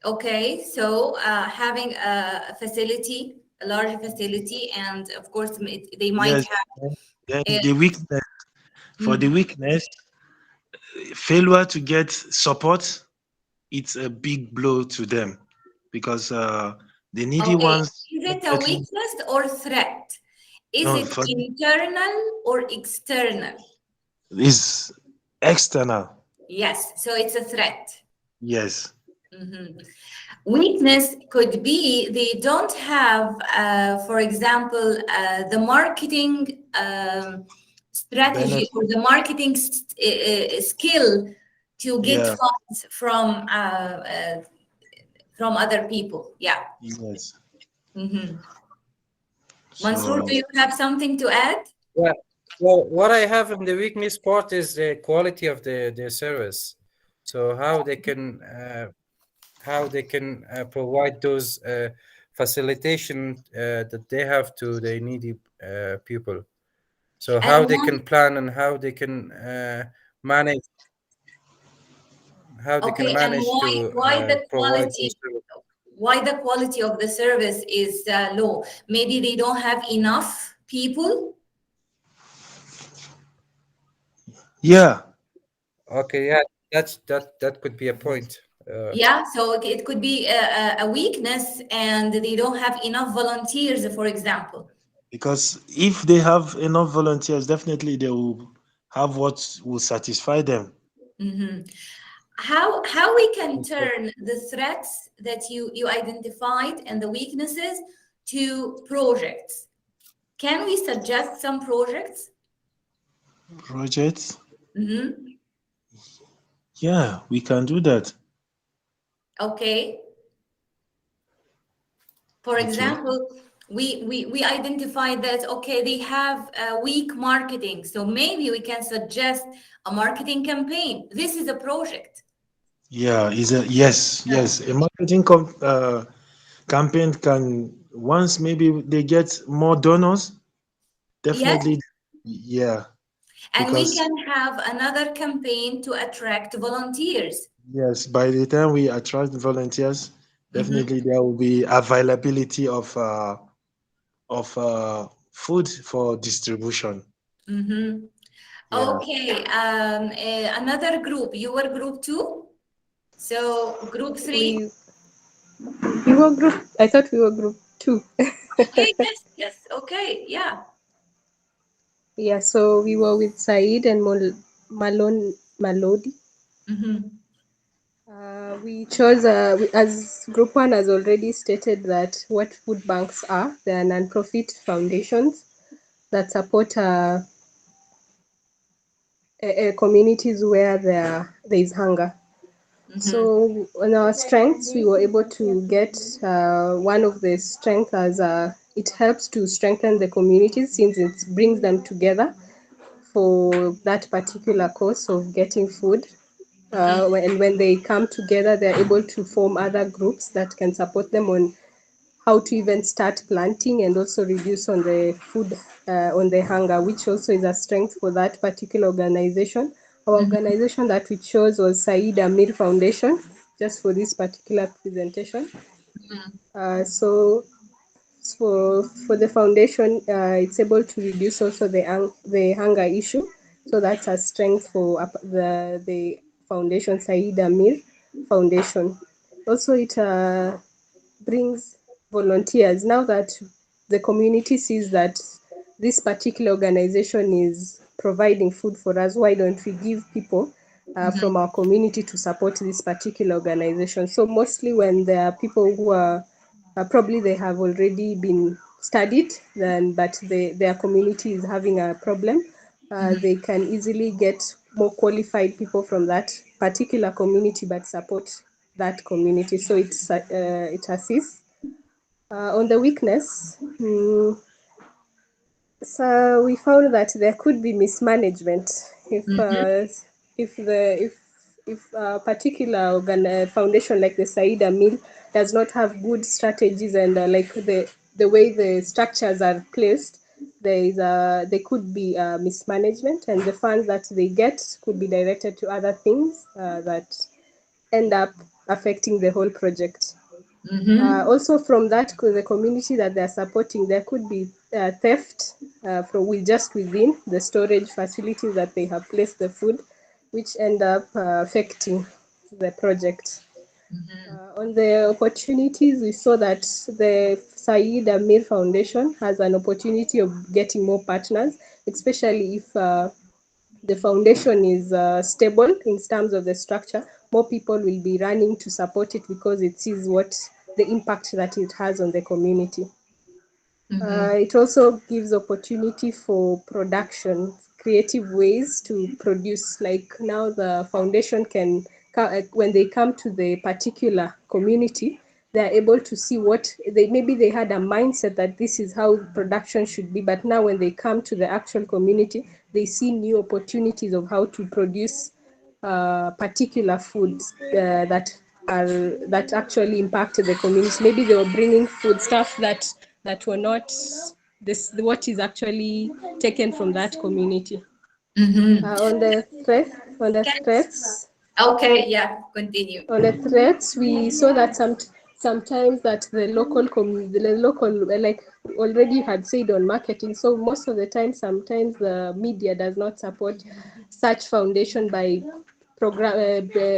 Okay, so having a facility, a larger facility, and of course they might Yes. have. Then the weakness for the weakness, failure to get support, it's a big blow to them because the needy Okay, ones is it a definitely weakness or threat? Is no it for internal or external? is external. Yes, so it's a threat. Yes. Weakness could be they don't have, for example, the marketing strategy Benefit. or the marketing skill to get Yeah. funds from other people. Yeah. Yes. Mansoor, So do you have something to add? Yeah. Well, what I have in the weakness part is the quality of the service. So how they can provide those facilitation that they have to the needy people. So And how they can plan and how they can manage okay, and to why the provide those quality? services. Why the quality of the service is low? Maybe they don't have enough people. yeah. Okay, yeah, that could be a point. Yeah, so it could be a weakness and they don't have enough volunteers, for example. Because if they have enough volunteers, definitely they will have what will satisfy them. How we can turn the threats that you identified and the weaknesses to projects? Can we suggest some projects? Projects? Yeah, we can do that. Okay. For example, we identified that, okay, they have weak marketing. So maybe we can suggest a marketing campaign. This is a project. Yeah, yes. A marketing campaign can, once maybe they get more donors, Yes. definitely, yeah. And we Because can have another campaign to attract volunteers. yes, by the time we attract volunteers, definitely there will be availability of food for distribution. Yeah. Okay. Another group. You were group 2? So group 3? We were group. I thought we were group 2. Okay, yes. Okay, yeah. Yeah, so we were with Said and Malone Malodi. We chose, as Group 1 has already stated that what food banks are. They are non-profit foundations that support communities where there is hunger. So on our strengths, we were able to get one of the strengths as it helps to strengthen the communities since it brings them together for that particular cause of getting food. And when they come together, they're able to form other groups that can support them on how to even start planting and also reduce on the food, on the hunger, which also is a strength for that particular organization. Our organization that we chose was Said Amir Foundation, just for this particular presentation. So for the foundation, it's able to reduce also the hunger issue. So that's a strength for the foundation, Said Amir Foundation. Also, it brings volunteers. Now that the community sees that this particular organization is providing food for us, why don't we give people from our community to support this particular organization? So mostly when there are people who are probably they have already been studied, but their community is having a problem, they can easily get more qualified people from that particular community but support that community. So it assists. On the weakness, so we found that there could be mismanagement if a particular foundation like the Said Amil does not have good strategies and like the way the structures are placed, there could be mismanagement, and the funds that they get could be directed to other things that end up affecting the whole project. Also from that, the community that they're supporting, there could be theft just within the storage facilities that they have placed the food, which end up affecting the project. On the opportunities, we saw that the Said Amir Foundation has an opportunity of getting more partners, especially if the foundation is stable in terms of the structure. More people will be running to support it because it sees what the impact that it has on the community. It also gives opportunity for production, creative ways to produce. Like now the foundation can, when they come to the particular community, they're able to see what maybe they had a mindset that this is how production should be, but now when they come to the actual community, they see new opportunities of how to produce particular foods that actually impacted the community. Maybe they were bringing food stuff that were not what is actually taken from that community. On the threats. Okay, yeah, continue. On the threats, we saw that sometimes that the local like already had said on marketing. So most of the time, sometimes the media does not support such foundation by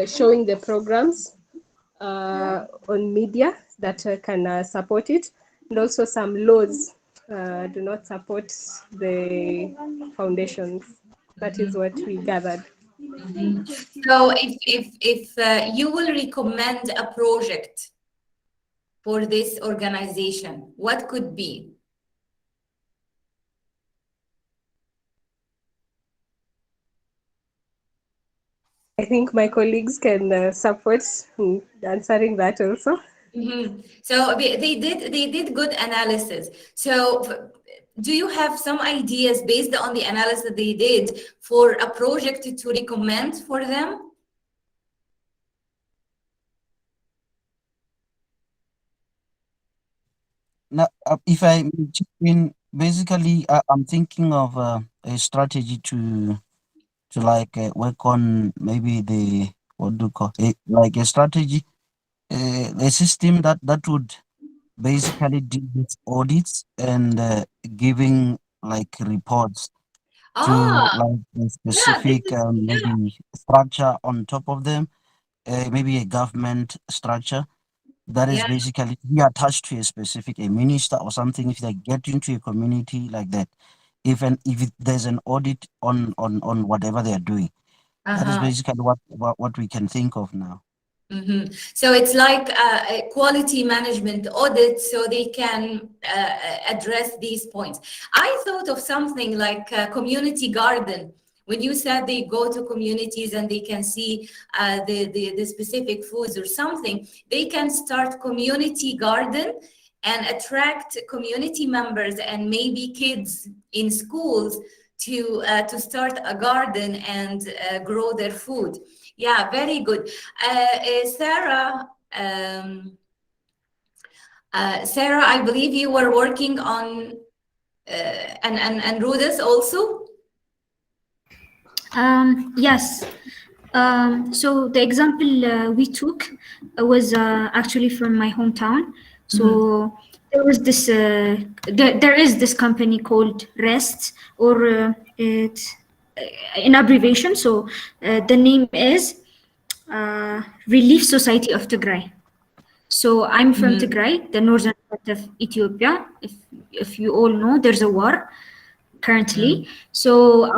showing the programs on media that can support it, and also some laws do not support the foundations. That is what we gathered. So if you will recommend a project for this organization, what could be? I think my colleagues can support answering that also. So they did good analysis. So do you have some ideas based on the analysis that they did for a project to recommend for them? Now, if I may chip in, basically, I'm thinking of a strategy to like work on maybe what do you call it, like a strategy, a system that would basically do with audits and giving like reports to like a Yeah, specific maybe structure on top of them, maybe a government structure that is basically be attached to a specific a minister or something. If they get into a community like that, if there's an audit on whatever they are doing, that is basically what we can think of now. So it's like a quality management audit, so they can address these points. I thought of something like a community garden. When you said they go to communities and they can see the specific foods or something, they can start community garden and attract community members and maybe kids in schools to start a garden and grow their food. Yeah, very good. Sarah, Sarah, I believe you were working on and Rudis also. Yes. So the example we took was actually from my hometown. So there was this, there is this company called REST, or it's in abbreviation. So the name is Relief Society of Tigray. So I'm from Tigray, the northern part of Ethiopia. If you all know, there's a war currently. So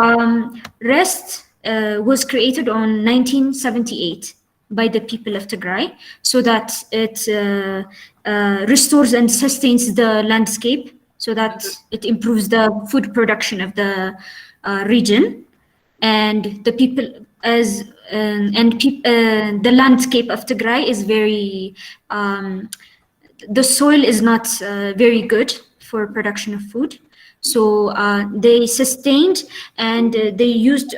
REST was created on 1978 by the people of Tigray, so that it restores and sustains the landscape, so that it improves the food production of the region, and the people the landscape of Tigray is very the soil is not very good for production of food. So they sustained and they used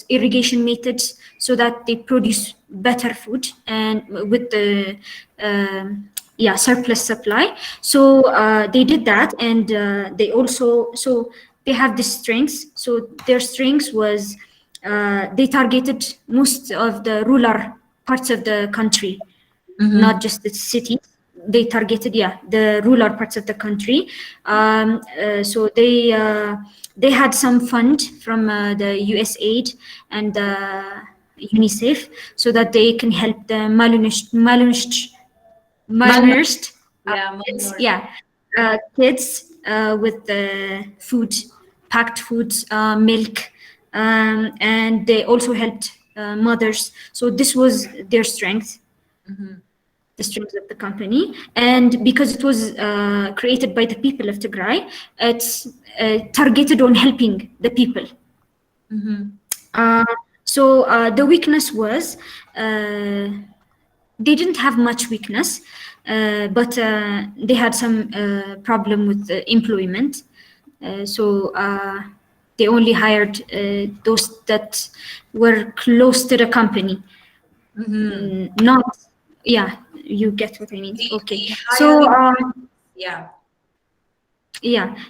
irrigation methods so that they produce better food and with the surplus supply. So they did that, and they also, so they have this strengths. So their strengths was they targeted most of the rural parts of the country, not just the cities. They targeted, the rural parts of the country. So they had some fund from the USAID and UNICEF, so that they can help the malnourished kids with food, packed foods, milk, and they also helped mothers. So this was their strength. The strength of the company, and because it was created by the people of Tigray, it's targeted on helping the people. So the weakness was they didn't have much weakness, but they had some problem with employment. So they only hired those that were close to the company, not. Yeah, you get what I mean. Okay. So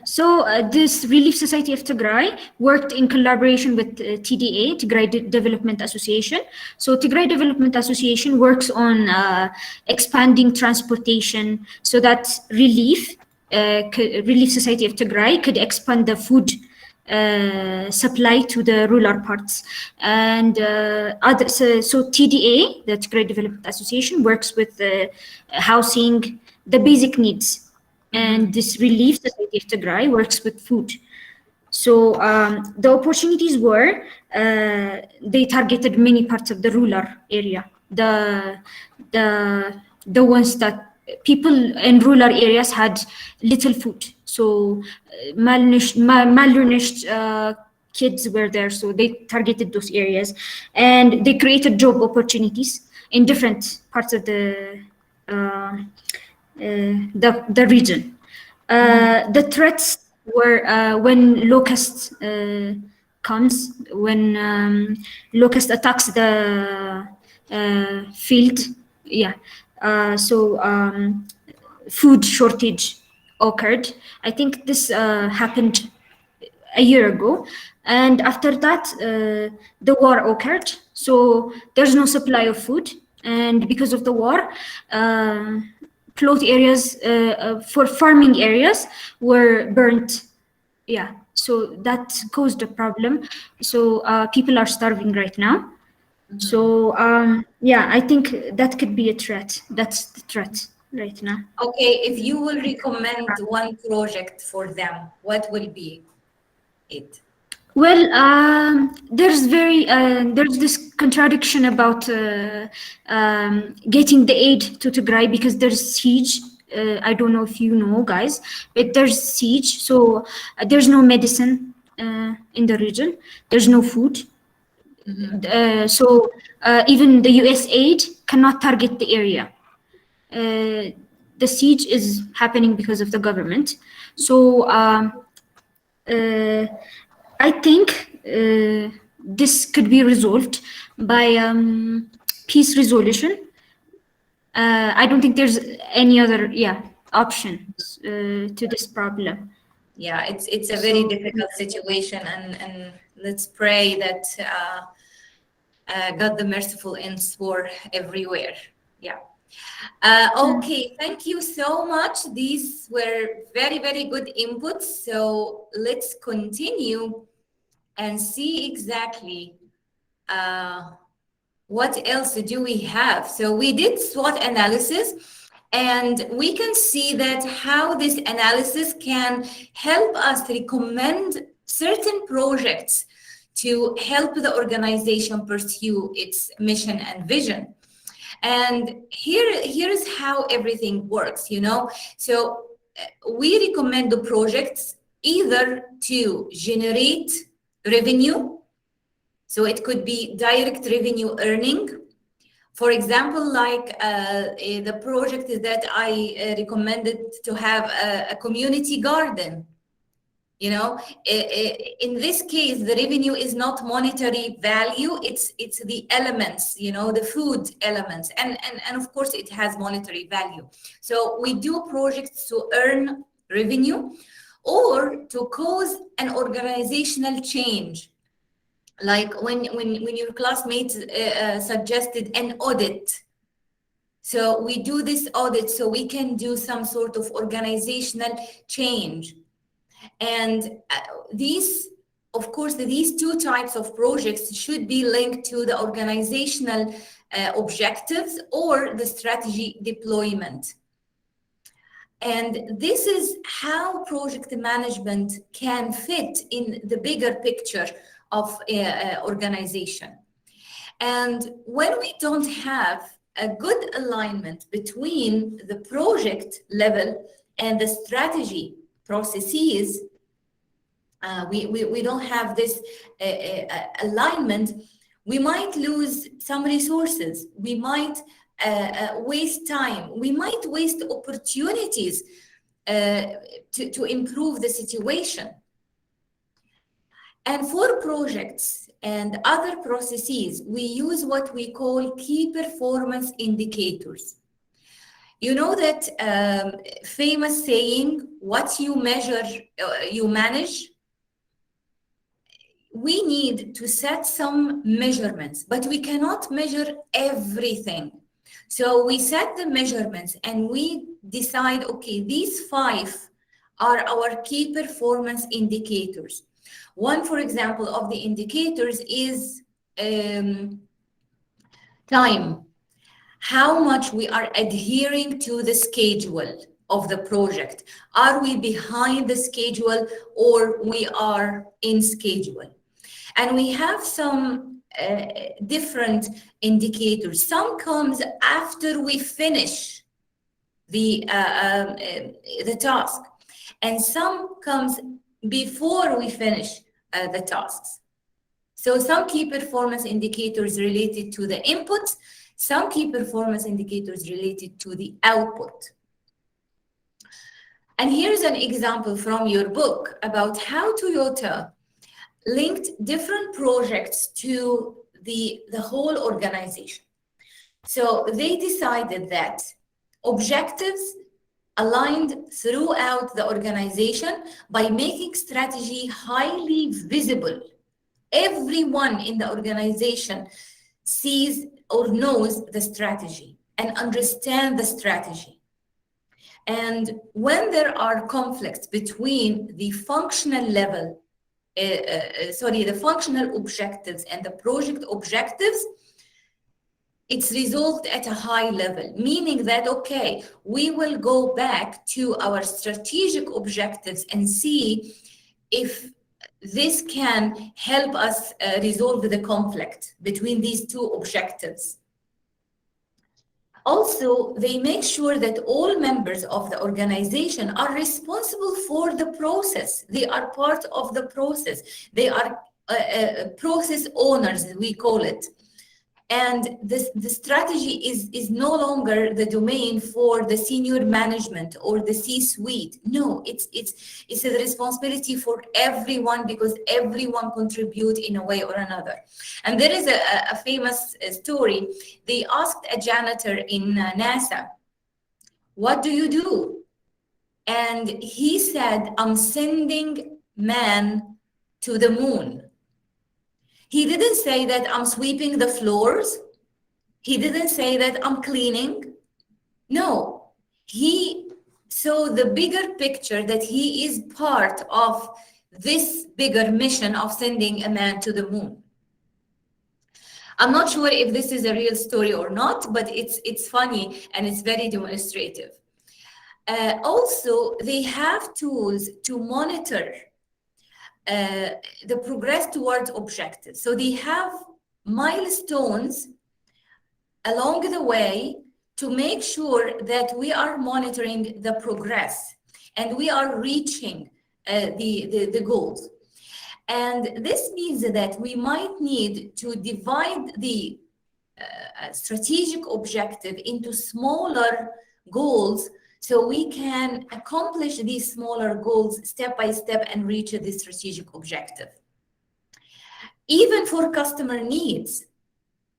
so this Relief Society of Tigray worked in collaboration with TDA, Tigray Development Association. So Tigray Development Association works on expanding transportation so that Relief Society of Tigray could expand the food supply to the rural parts, and so TDA, the Tigray Development Association, works with housing, the basic needs, and this Relief Society of Tigray works with food. So the opportunities were they targeted many parts of the rural area, the ones that people in rural areas had little food. So malnourished kids were there, so they targeted those areas, and they created job opportunities in different parts of the region. The threats were when locust comes, when locust attacks the field. So food shortage occurred. I think this happened a year ago, and after that the war occurred, so there's no supply of food, and because of the war plot areas for farming areas were burnt. So that caused a problem. So people are starving right now. So I think that could be a threat. That's the threat right now. Okay, if you will recommend one project for them, what will be it? Well, there's this contradiction about getting the aid to Tigray because there's siege. I don't know if you know, guys, but there's siege, so there's no medicine in the region. There's no food. So even the US aid cannot target the area. The siege is happening because of the government. So I think this could be resolved by peace resolution. I don't think there's any other option to this problem. Yeah, it's a very difficult situation, and let's pray that God the Merciful ends war everywhere. Yeah. Okay, thank you so much. These were very, very good inputs. So let's continue and see exactly what else do we have. So we did SWOT analysis, and we can see that how this analysis can help us recommend certain projects to help the organization pursue its mission and vision. And here's how everything works, you know. So we recommend the projects either to generate revenue. So it could be direct revenue earning. For example, like the project that I recommended to have a community garden. You know, in this case, the revenue is not monetary value, it's the elements, you know, the food elements, and of course it has monetary value. So we do projects to earn revenue or to cause an organizational change. Like when your classmates suggested an audit. So we do this audit so we can do some sort of organizational change. And these, of course, these two types of projects should be linked to the organizational objectives or the strategy deployment. And this is how project management can fit in the bigger picture of organization. And when we don't have a good alignment between the project level and the strategy processes, we don't have this alignment, we might lose some resources, we might waste time, we might waste opportunities to improve the situation. And for projects and other processes, we use what we call key performance indicators. You know that famous saying, what you measure, you manage? We need to set some measurements, but we cannot measure everything. So we set the measurements and we decide, okay, these 5 are our key performance indicators. One, for example, of the indicators is time. How much we are adhering to the schedule of the project. Are we behind the schedule or we are in schedule? And we have some different indicators. Some comes after we finish the task, and some comes before we finish the tasks. So some key performance indicators related to the inputs, some key performance indicators related to the output. And here's an example from your book about how Toyota linked different projects to the whole organization. So they decided that objectives aligned throughout the organization by making strategy highly visible. Everyone in the organization sees or knows the strategy and understand the strategy. And when there are conflicts between the functional level, the functional objectives and the project objectives, it's resolved at a high level, meaning that, okay, we will go back to our strategic objectives and see if this can help us resolve the conflict between these two objectives. Also, they make sure that all members of the organization are responsible for the process. They are part of the process. They are process owners, we call it. And the strategy is no longer the domain for the senior management or the C-suite. No, it's a responsibility for everyone, because everyone contributes in a way or another. And there is a famous story. They asked a janitor in NASA, "What do you do?" And he said, "I'm sending man to the moon." He didn't say that I'm sweeping the floors. He didn't say that I'm cleaning. No, he saw the bigger picture, that he is part of this bigger mission of sending a man to the moon. I'm not sure if this is a real story or not, but it's funny and it's very demonstrative. Also, they have tools to monitor the progress towards objectives. So they have milestones along the way to make sure that we are monitoring the progress and we are reaching the goals. And this means that we might need to divide the strategic objective into smaller goals, so we can accomplish these smaller goals step by step and reach the strategic objective. Even for customer needs,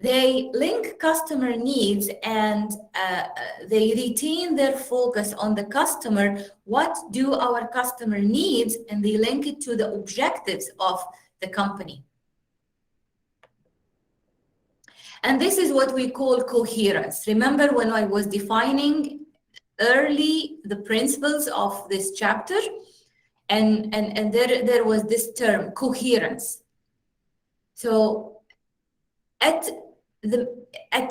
they link customer needs and they retain their focus on the customer. What do our customer needs? And they link it to the objectives of the company. And this is what we call coherence. Remember when I was defining early the principles of this chapter, and there was this term coherence. So at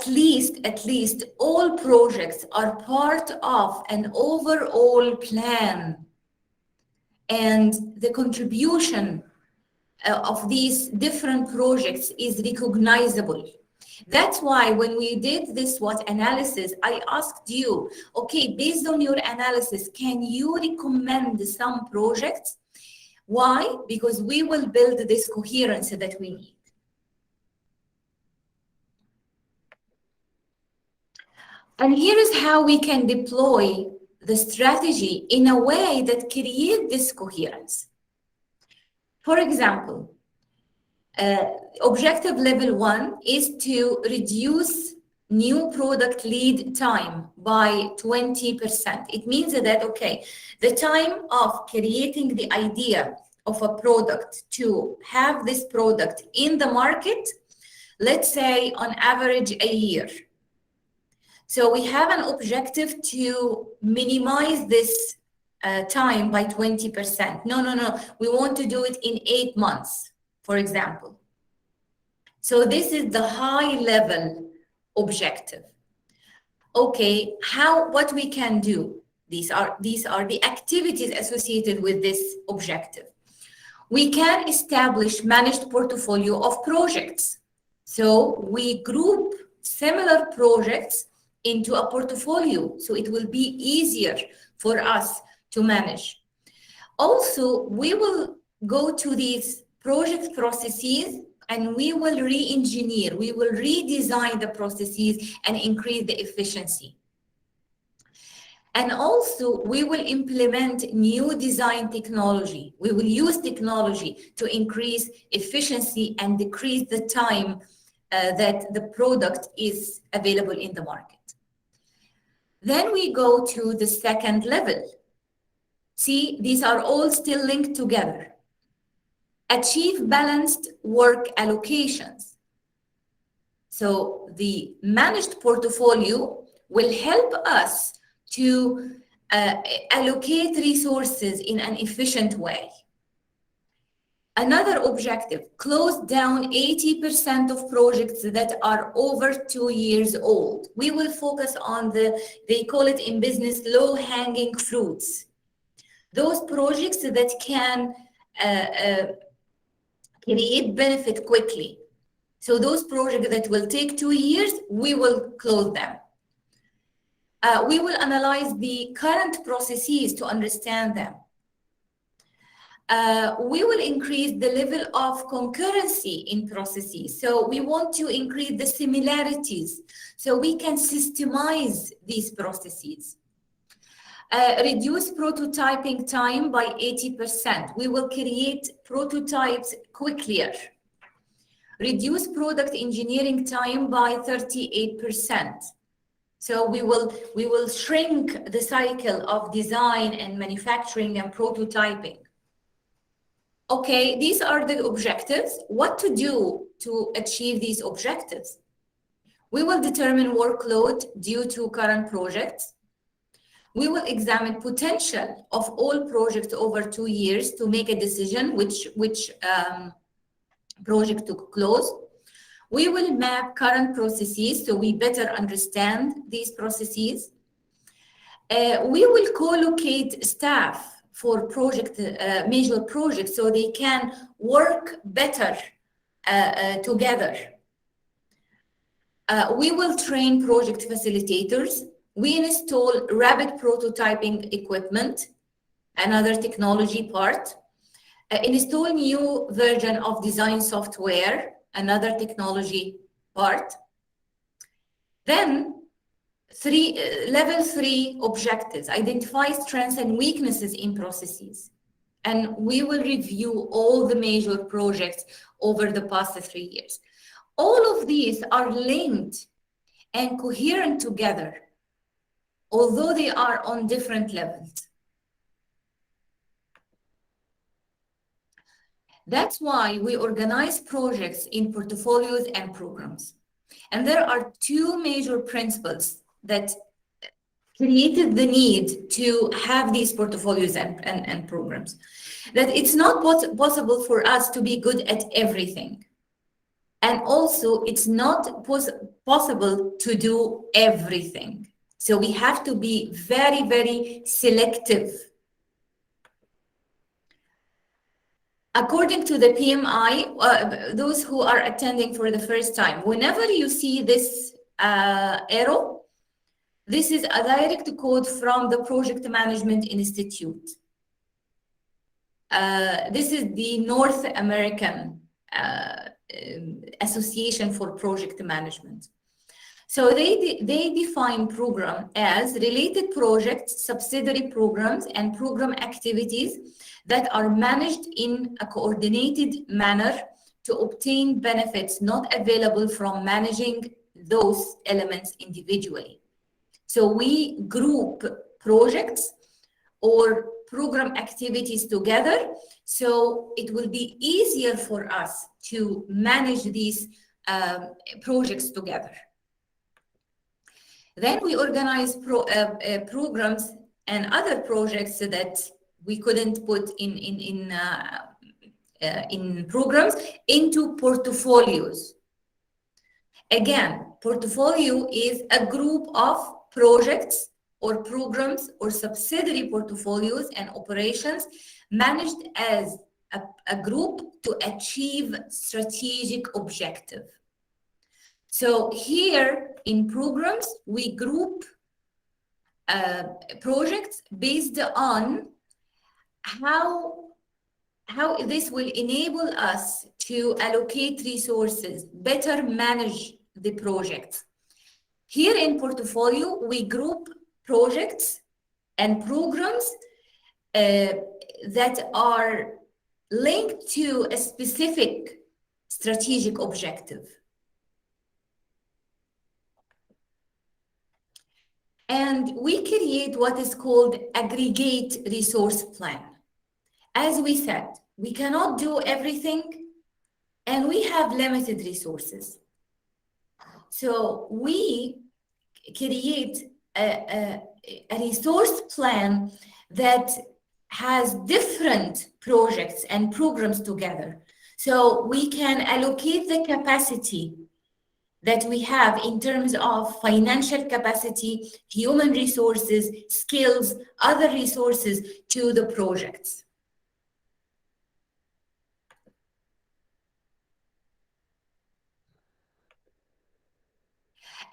least all projects are part of an overall plan, and the contribution of these different projects is recognizable. That's why when we did this SWOT analysis, I asked you, okay, based on your analysis, can you recommend some projects? Why? Because we will build this coherence that we need. And here is how we can deploy the strategy in a way that creates this coherence. For example, objective level 1 is to reduce new product lead time by 20%. It means that, okay, the time of creating the idea of a product to have this product in the market, let's say on average a year. So we have an objective to minimize this time by 20%. No, we want to do it in 8 months. For example. So this is the high level objective. Okay, what we can do? These are the activities associated with this objective. We can establish managed portfolio of projects. So we group similar projects into a portfolio, so it will be easier for us to manage. Also, we will go to these project processes and we will re-engineer, we will redesign the processes and increase the efficiency. And also we will implement new design technology. We will use technology to increase efficiency and decrease the time that the product is available in the market. Then we go to the second level. See, these are all still linked together. Achieve balanced work allocations. So the managed portfolio will help us to allocate resources in an efficient way. Another objective, close down 80% of projects that are over 2 years old. We will focus on they call it in business, low-hanging fruits. Those projects that can create benefit quickly. So those projects that will take 2 years, we will close them. We will analyze the current processes to understand them. We will increase the level of concurrency in processes. So we want to increase the similarities so we can systemize these processes. Reduce prototyping time by 80%. We will create prototypes quicker. Reduce product engineering time by 38%. So we will shrink the cycle of design and manufacturing and prototyping. Okay, these are the objectives. What to do to achieve these objectives? We will determine workload due to current projects. We will examine potential of all projects over 2 years to make a decision which project to close. We will map current processes so we better understand these processes. We will co-locate staff for major projects so they can work better together. We will train project facilitators. We install rapid prototyping equipment, another technology part. Install new version of design software, another technology part. Then level 3 objectives, identify strengths and weaknesses in processes. And we will review all the major projects over the past 3 years. All of these are linked and coherent together, although they are on different levels. That's why we organize projects in portfolios and programs. And there are 2 major principles that created the need to have these portfolios and programs. That it's not possible for us to be good at everything. And also, it's not possible to do everything. So we have to be very, very selective. According to the PMI, those who are attending for the first time, whenever you see this arrow, this is a direct code from the Project Management Institute. This is the North American Association for Project Management. So they define program as related projects, subsidiary programs, and program activities that are managed in a coordinated manner to obtain benefits not available from managing those elements individually. So we group projects or program activities together, so it will be easier for us to manage these projects together. Then we organize programs and other projects so that we couldn't put in programs into portfolios. Again, portfolio is a group of projects or programs or subsidiary portfolios and operations managed as a group to achieve strategic objective. So here in programs, we group projects based on how this will enable us to allocate resources, better manage the projects. Here in portfolio, we group projects and programs that are linked to a specific strategic objective. And we create what is called aggregate resource plan. As we said, we cannot do everything and we have limited resources. So we create a resource plan that has different projects and programs together. So we can allocate the capacity that we have in terms of financial capacity, human resources, skills, other resources to the projects.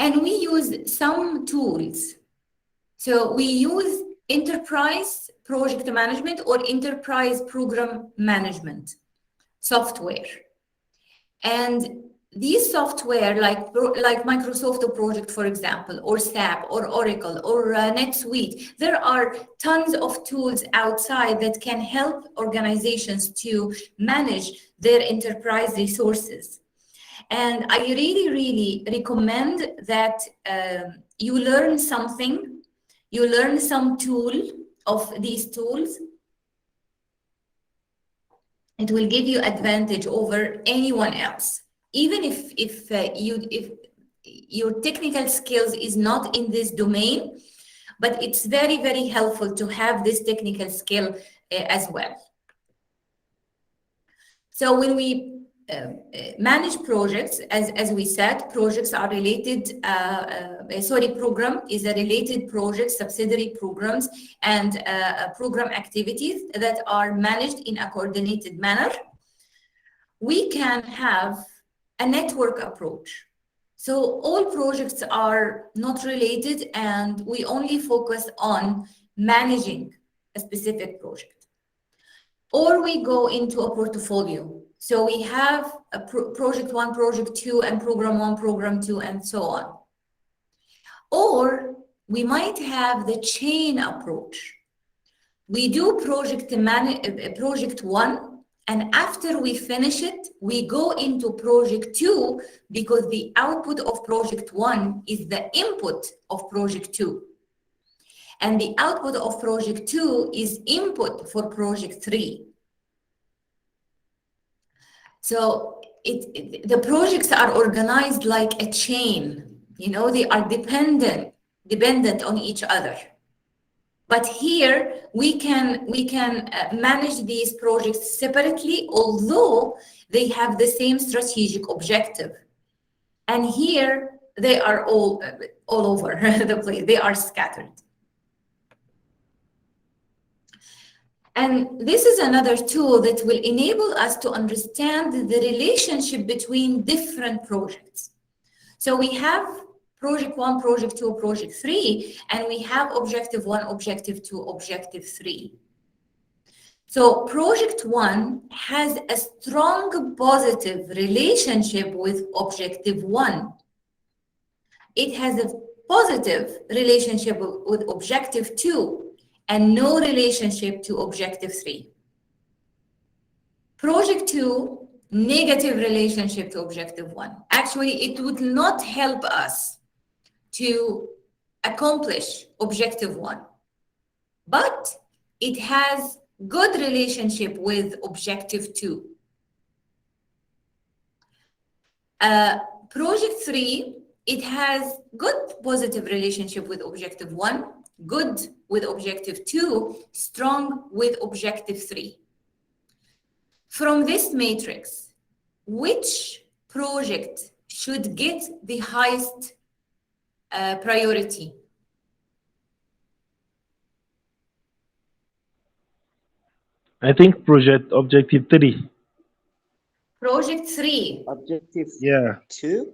And we use some tools. So we use enterprise project management or enterprise program management software. And these software like Microsoft Project, for example, or SAP or Oracle or NetSuite, there are tons of tools outside that can help organizations to manage their enterprise resources. And I really, really recommend that you learn something, you learn some tool of these tools. It will give you advantage over anyone else. Even if your technical skills is not in this domain, but it's very, very helpful to have this technical skill as well. So when we manage projects, as we said, projects are related, program is a related project, subsidiary programs, and program activities that are managed in a coordinated manner. We can have a network approach. So all projects are not related, and we only focus on managing a specific project. Or we go into a portfolio. So we have a project 1, project 2, and program 1, program 2, and so on. Or we might have the chain approach. We do project 1, and after we finish it, we go into project 2 because the output of project 1 is the input of project 2. And the output of project 2 is input for project 3. So the projects are organized like a chain, you know, they are dependent on each other. But here we can manage these projects separately, although they have the same strategic objective. And here they are all over the place, they are scattered. And this is another tool that will enable us to understand the relationship between different projects. So we have project 1, project 2, project 3, and we have objective 1, objective 2, objective 3. So project 1 has a strong positive relationship with objective 1. It has a positive relationship with objective 2. And no relationship to objective 3. Project 2, negative relationship to objective 1. Actually, it would not help us to accomplish objective 1, but it has good relationship with objective 2. Project 3, it has good positive relationship with objective 1, good with objective 2, strong with objective 3. From this matrix, which project should get the highest priority? I think objective 3. Project 3. Objective Yeah. 2?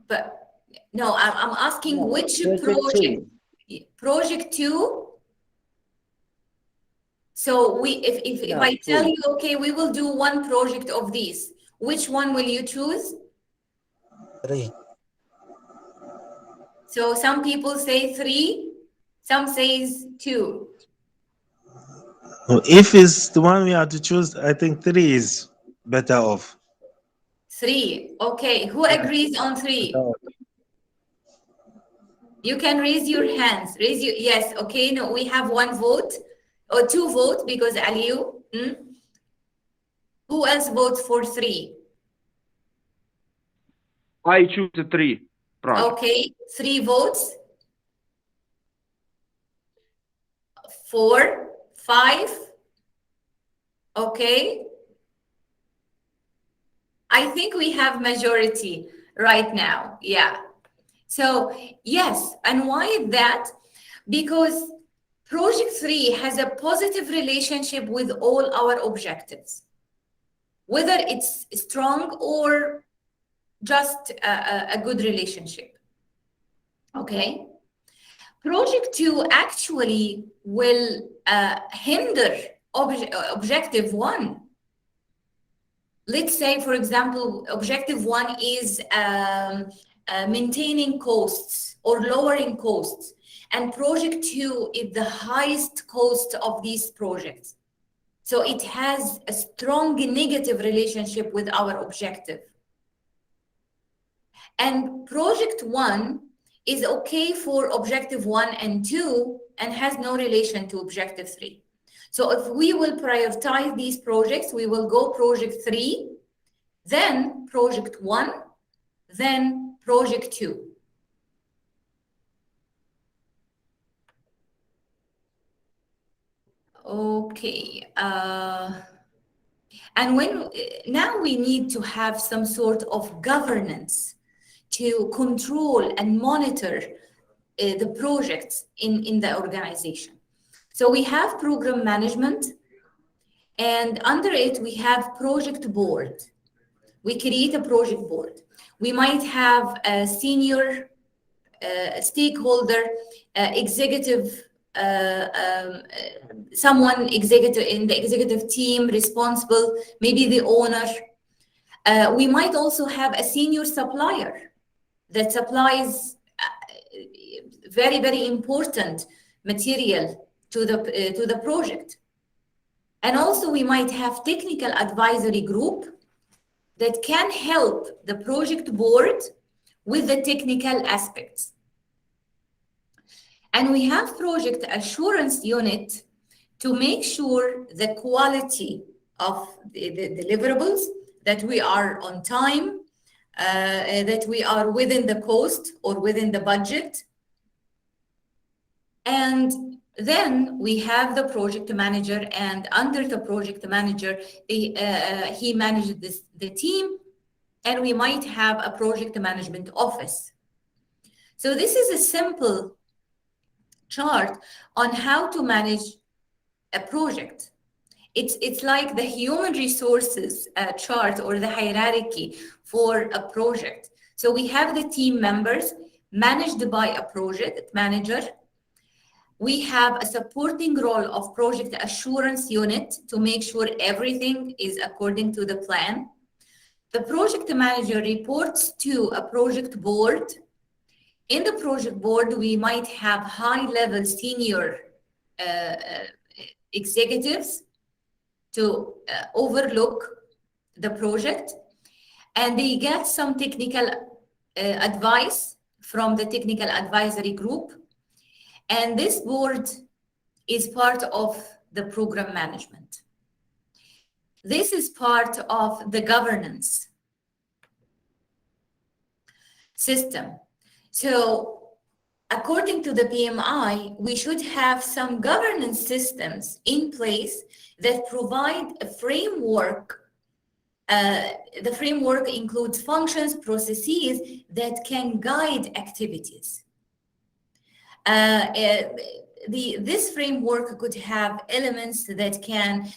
But no, I'm asking No, which project 2. Project 2. So if I tell you, okay, we will do one project of these, which one will you choose? 3. So some people say 3, some says 2. If it's the one we have to choose, I think 3 is better off. 3. Okay, who agrees on 3? You can raise your hands. Yes. Okay. No, we have 1 vote or 2 votes because Aliyu. Who else votes for 3? I choose the 3 project. Okay, 3 votes. 4, 5. Okay. I think we have majority right now. Yeah. So yes, and why is that? Because project 3 has a positive relationship with all our objectives, whether it's strong or just a good relationship. Okay. Project 2 actually will hinder objective 1. Let's say, for example, objective 1 is maintaining costs or lowering costs, and project 2 is the highest cost of these projects. So it has a strong negative relationship with our objective. And project 1 is okay for objective 1 and 2 and has no relation to objective 3. So if we will prioritize these projects, we will go project 3, then project 1, then project 2. Okay. And now we need to have some sort of governance to control and monitor the projects in the organization. So we have program management, and under it we have project board. We create a project board. We might have a senior stakeholder, executive, someone executive in the executive team responsible, maybe the owner. We might also have a senior supplier that supplies very, very important material to the project. And also we might have technical advisory group that can help the project board with the technical aspects. And we have project assurance unit to make sure the quality of the deliverables, that we are on time, that we are within the cost or within the budget. And then we have the project manager, and under the project manager, he manages the team, and we might have a project management office. So this is a simple chart on how to manage a project. It's like the human resources chart or the hierarchy for a project. So we have the team members managed by a project manager. We have a supporting role of project assurance unit to make sure everything is according to the plan. The project manager reports to a project board. In the project board, we might have high-level senior executives to overlook the project, and they get some technical advice from the technical advisory group. And this board is part of the program management. This is part of the governance system. So according to the PMI, we should have some governance systems in place that provide a framework. The framework includes functions, processes that can guide activities. This framework could have elements that can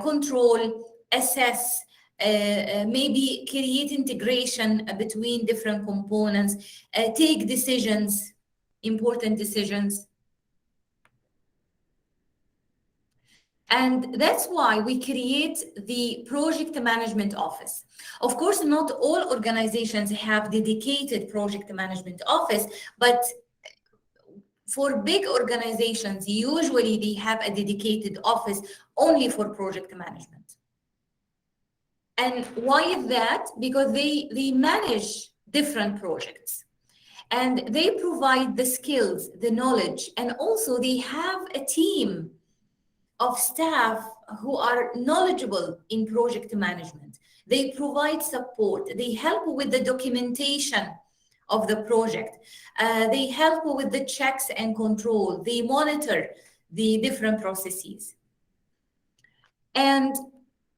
control, assess, maybe create integration between different components, take decisions, important decisions. And that's why we create the project management office. Of course, not all organizations have dedicated project management office, but for big organizations, usually they have a dedicated office only for project management. And why is that? Because they manage different projects, and they provide the skills, the knowledge, and also they have a team of staff who are knowledgeable in project management. They provide support. They help with the documentation of the project. They help with the checks and control. They monitor the different processes. And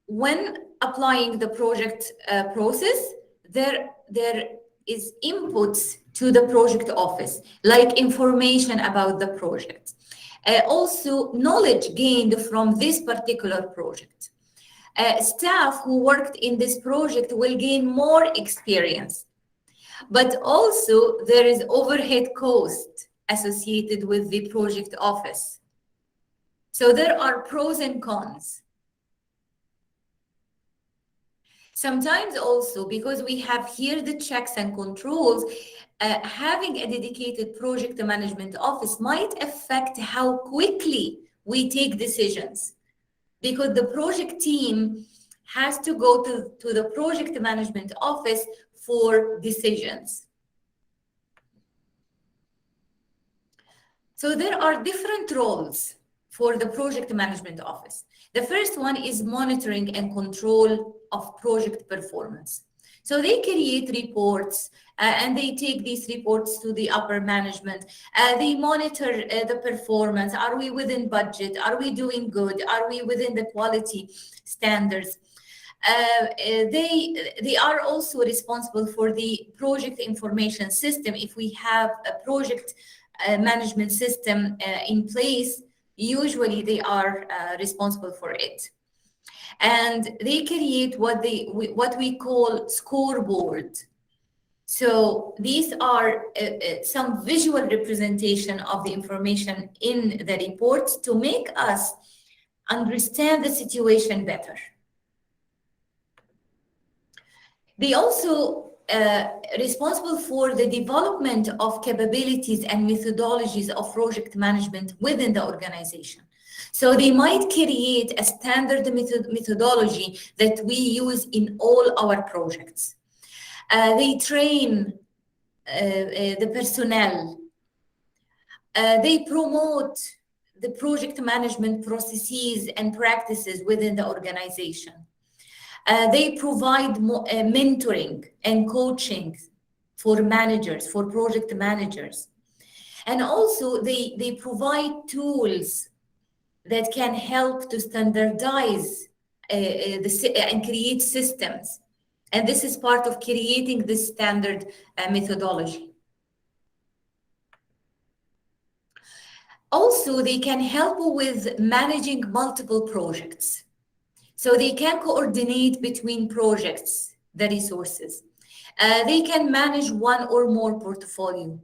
when applying the project process, there is inputs to the project office, like information about the project. Also, knowledge gained from this particular project. Staff who worked in this project will gain more experience. But also there is overhead cost associated with the project office. So there are pros and cons. Sometimes also, because we have here the checks and controls, having a dedicated project management office might affect how quickly we take decisions, because the project team has to go to the project management office for decisions. So there are different roles for the project management office. The first one is monitoring and control of project performance. So they create reports and they take these reports to the upper management. They monitor the performance. Are we within budget? Are we doing good? Are we within the quality standards? They are also responsible for the project information system. If we have a project management system in place, usually they are responsible for it. And they create what we call scoreboard. So these are some visual representation of the information in the reports to make us understand the situation better. They also responsible for the development of capabilities and methodologies of project management within the organization. So they might create a standard methodology that we use in all our projects. They train the personnel. They promote the project management processes and practices within the organization. They provide mentoring and coaching for managers, for project managers. And also they provide tools that can help to standardize and create systems. And this is part of creating this standard methodology. Also, they can help with managing multiple projects. So they can coordinate between projects, the resources. They can manage one or more portfolio.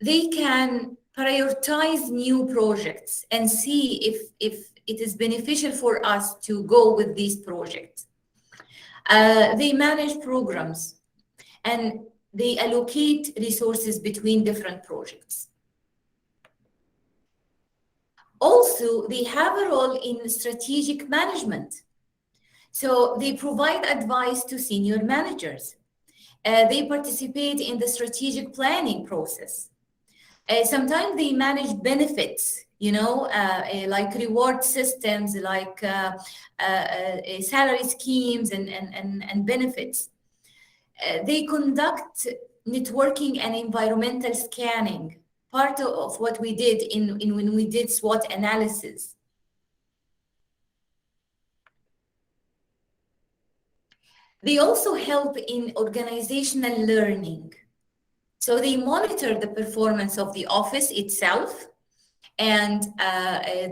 They can prioritize new projects and see if it is beneficial for us to go with these projects. They manage programs and they allocate resources between different projects. Also, they have a role in strategic management. So they provide advice to senior managers. They participate in the strategic planning process. Sometimes they manage benefits, like reward systems, like salary schemes and benefits. They conduct networking and environmental scanning, part of what we did when we did SWOT analysis. They also help in organizational learning. So they monitor the performance of the office itself and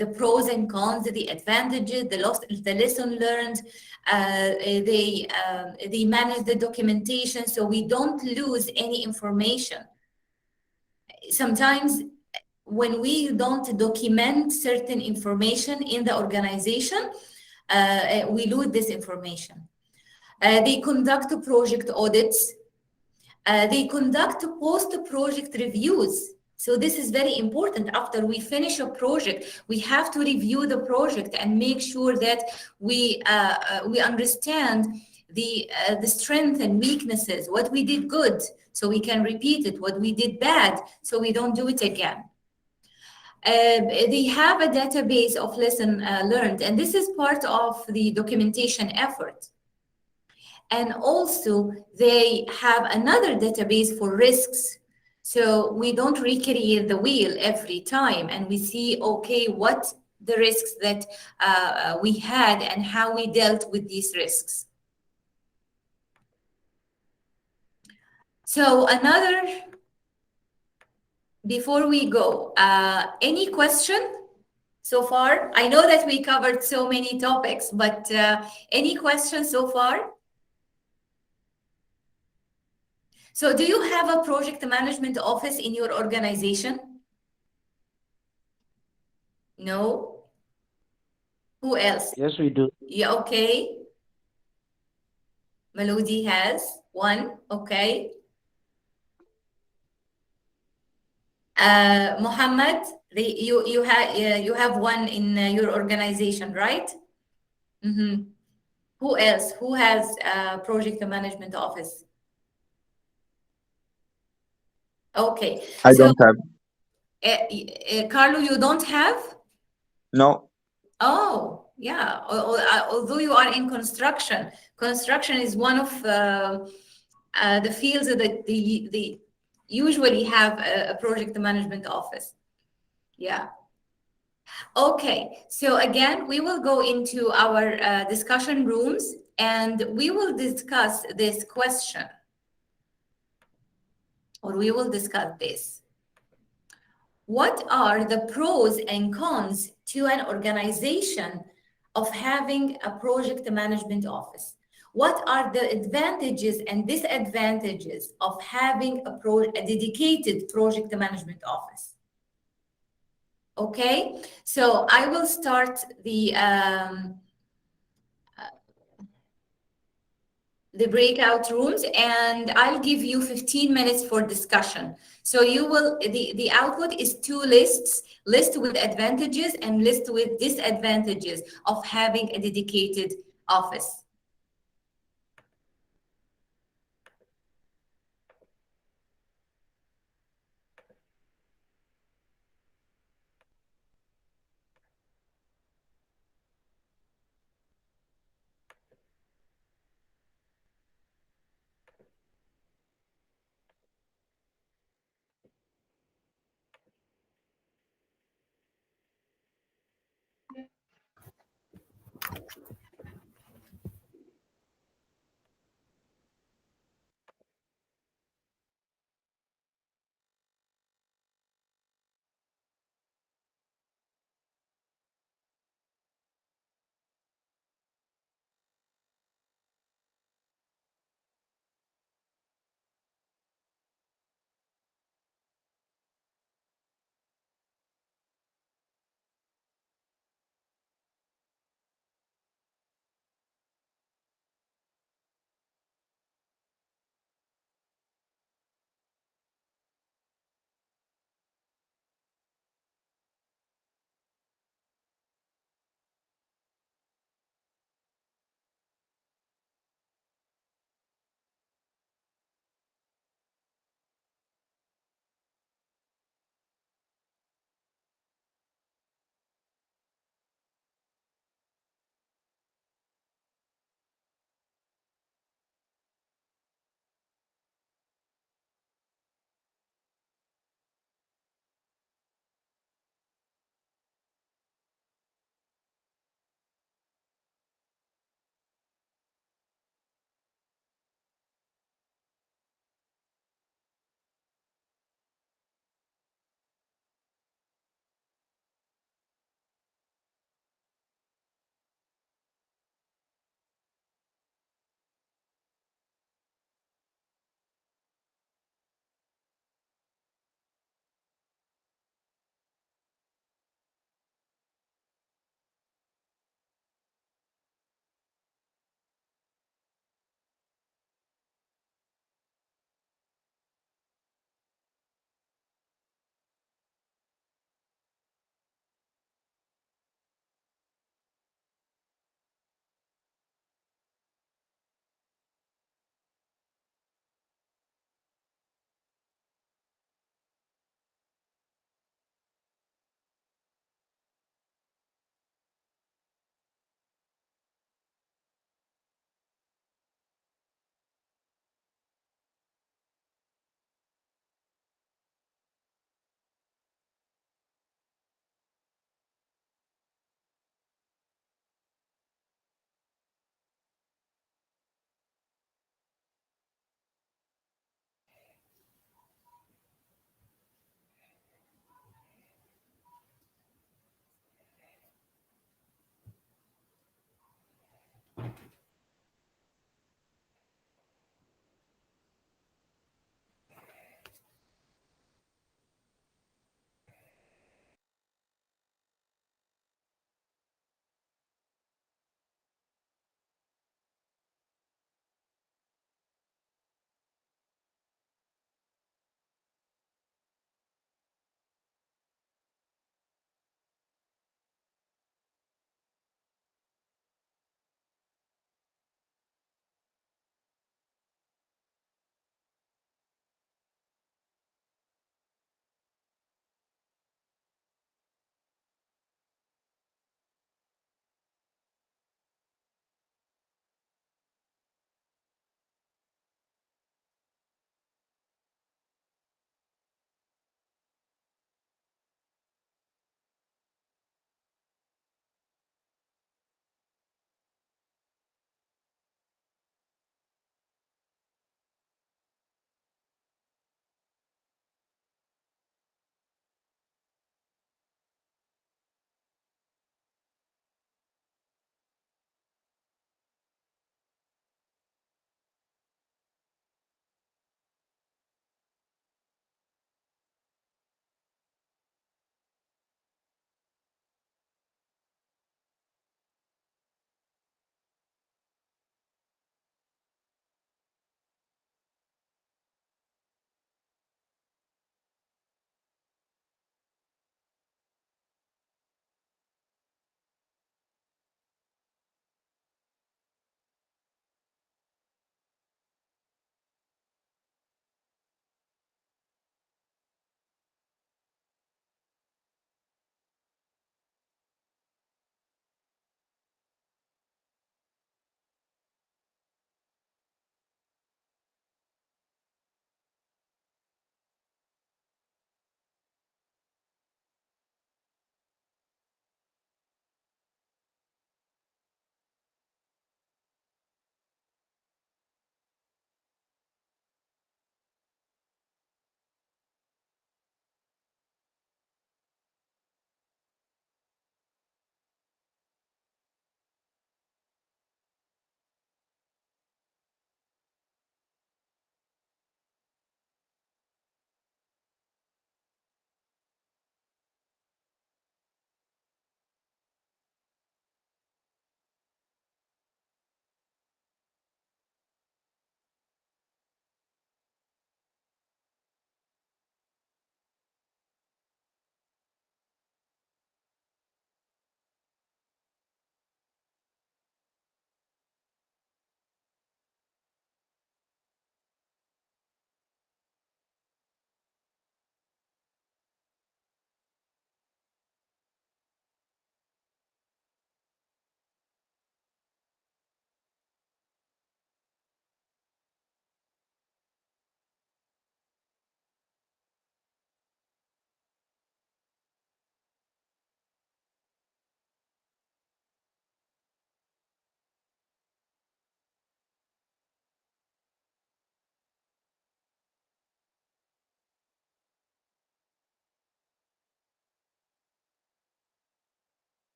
the pros and cons, the advantages, the lesson learned. They manage the documentation so we don't lose any information. Sometimes when we don't document certain information in the organization, we lose this information. They conduct project audits. They conduct post-project reviews. So this is very important. After we finish a project, we have to review the project and make sure that we understand the strengths and weaknesses, what we did good, so we can repeat it, what we did bad, so we don't do it again. They have a database of lesson learned, and this is part of the documentation effort. And also they have another database for risks. So we don't recreate the wheel every time, and we see, okay, what the risks that we had and how we dealt with these risks. So before we go, any question so far? I know that we covered so many topics, but any questions so far? So do you have a project management office in your organization? No? Who else? Yes, we do. Yeah, okay. Melody has one, okay. Muhammad, you have one in your organization, right? Mm-hmm. Who else? Who has a project management office? Okay. I So, don't have. Carlo, you don't have? No. Oh, yeah. Although you are in construction, construction is one of the fields that they usually have a project management office. Yeah. Okay. So again, we will go into our discussion rooms and we will discuss this question, or we will discuss this. What are the pros and cons to an organization of having a project management office? What are the advantages and disadvantages of having a dedicated project management office? Okay, so I will start the breakout rooms and I'll give you 15 minutes for discussion. So you will, the output is two lists, list with advantages and list with disadvantages of having a dedicated office.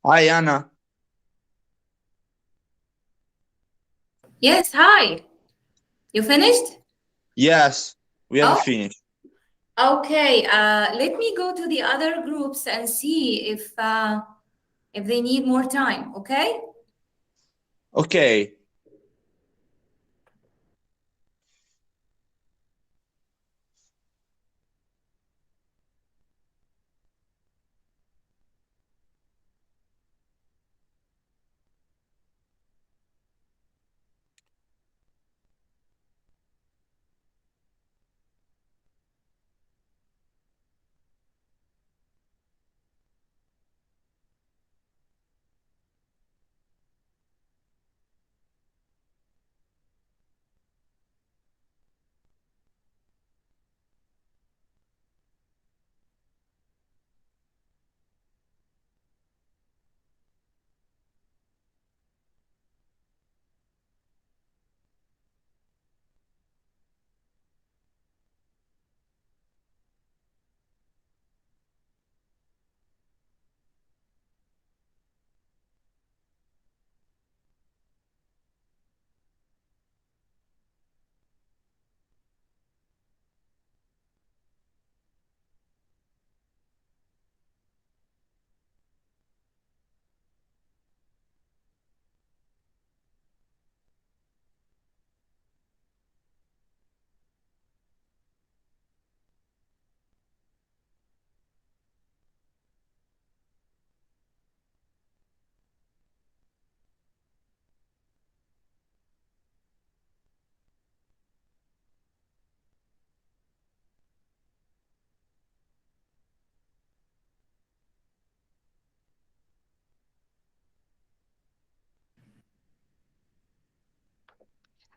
Hi, Anna. Yes, hi. You finished? Yes, we have Oh, finished. okay. Let me go to the other groups and see if they need more time, okay? Okay.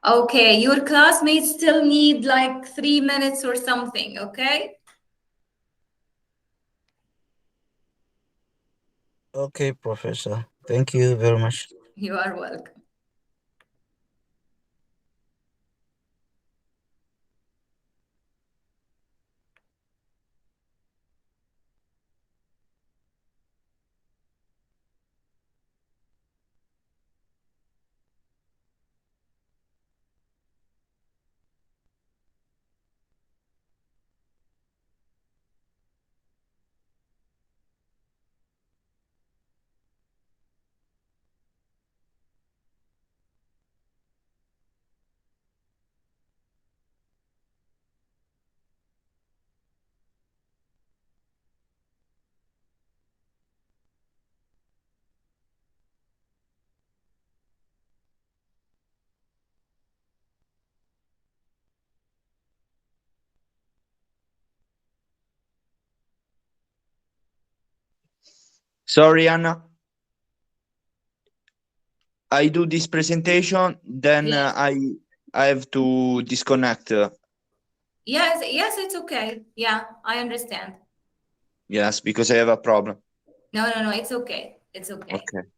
Okay, your classmates still need like 3 minutes or something, okay? Okay, Professor. Thank you very much. You are welcome. Sorry, Anna. I do this presentation, then Yes, I have to disconnect. yes, it's okay. Yeah, I understand. Yes, because I have a problem. No, it's okay. It's okay. Okay.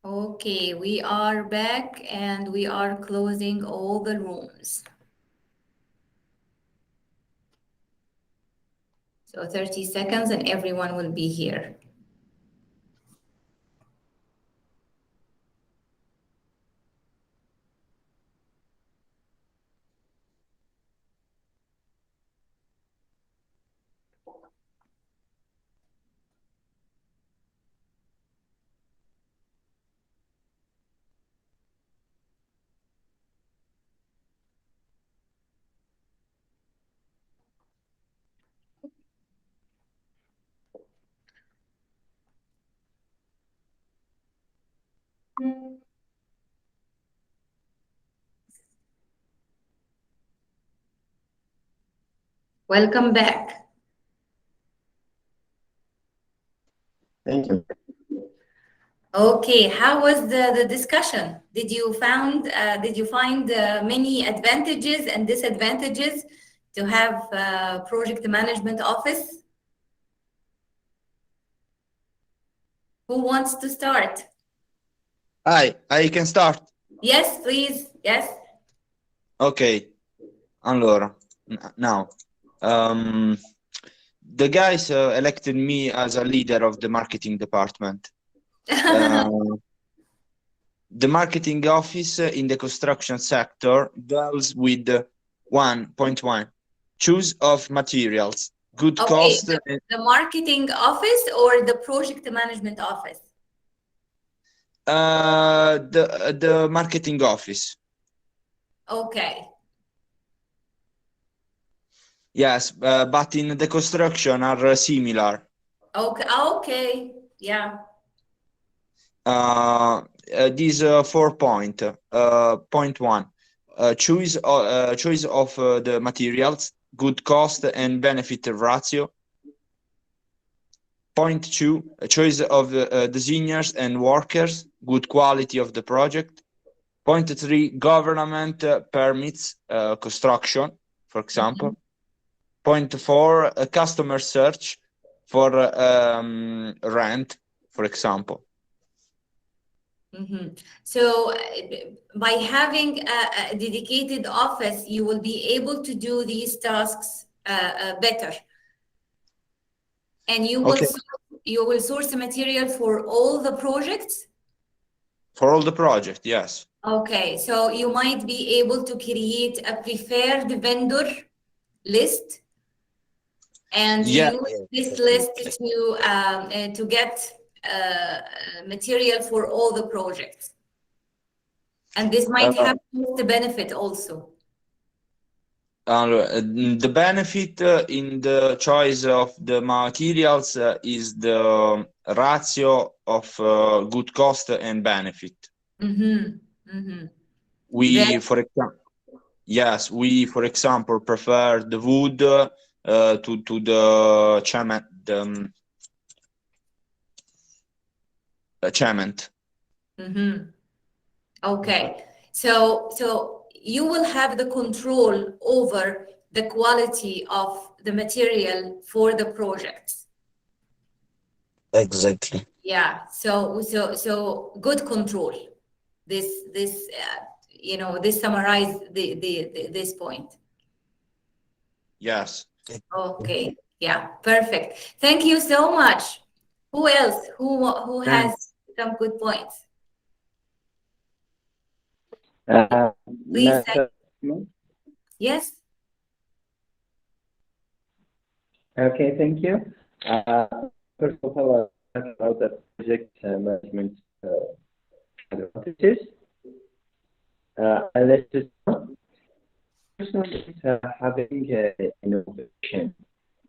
Okay, we are back and we are closing all the rooms. So 30 seconds and everyone will be here. Welcome back. Thank you. Okay, how was the discussion? Did you find many advantages and disadvantages to have project management office? Who wants to start? I can start. Yes, please. Yes. Okay. Allora, now, the guys elected me as a leader of the marketing department. The marketing office in the construction sector deals with 1.1 choose of materials, good Okay, cost. the marketing office or the project management office? The marketing office. Okay. Yes, but in the construction are similar. Okay. Okay. Yeah. These 4 point. Point 1, choice of the materials, good cost and benefit ratio. Point 2, choice of designers and workers, good quality of the project. Point 3, government permits construction, for example. Point 4, customer search for rent, for example. So by having a dedicated office, you will be able to do these tasks better. And you will source the material for all the projects? For all the projects, yes. Okay, so you might be able to create a preferred vendor list and use this list to get material for all the projects. And this might have the benefit also. The benefit in the choice of the materials is the ratio of good cost and benefit. We, for example, prefer the wood to the cement. Okay, so you will have the control over the quality of the material for the projects. Exactly. Yeah, so good control. This summarize this point. Yes. Okay. Yeah. Perfect. Thank you so much. Who else? Who has some good points? Please. Yes. Okay. Thank you. First of all, I'll talk about the project management advantages. Let's just personally having innovation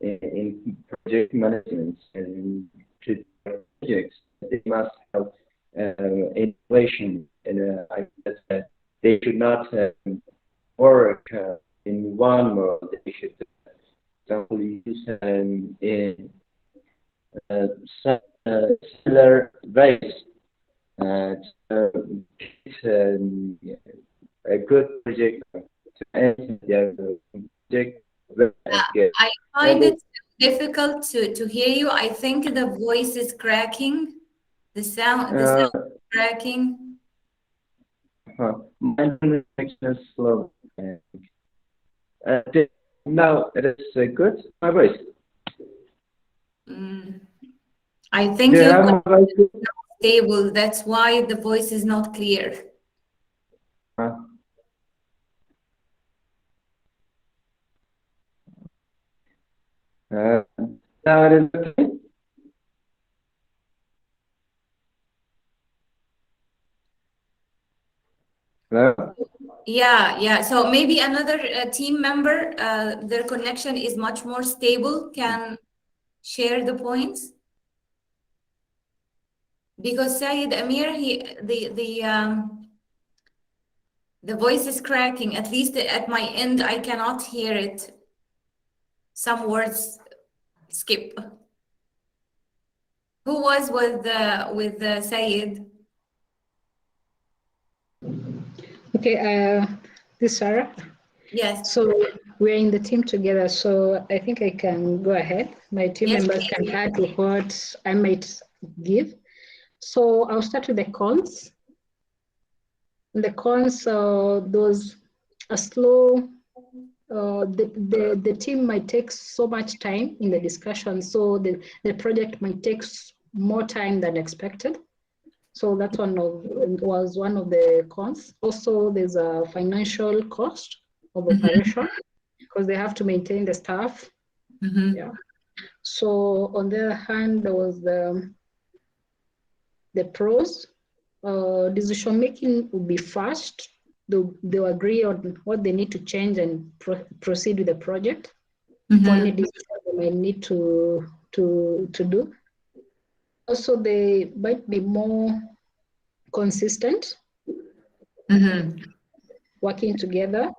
in project management and projects. They must have innovation, and I guess that they should not work in one mode. They should, for example, use in similar ways to get a good project to end their project. I find it difficult to hear you. I think the voice is cracking. The sound cracking. My connection is slow. Now it is good. My voice. I think Do you your have my voice? connection is not stable. That's why the voice is not clear. Now it is okay. Hello? Yeah. So maybe another team member, their connection is much more stable, can share the points. Because Sayed Amir, the voice is cracking. At least at my end, I cannot hear it. Some words skip. Who was with Sayed? Okay, this is Sarah. Yes. So we're in the team together, so I think I can go ahead. My team Yes, members can add to what I might give. So I'll start with the cons. The cons, those are slow. The team might take so much time in the discussion, so the project might take more time than expected. So that was one of the cons. Also, there's a financial cost of operation because they have to maintain the staff. Yeah. So on the other hand, there was the pros. Decision making will be fast. They'll agree on what they need to change and proceed with the project. For any decision they might need to do. Also, they might be more consistent, working together,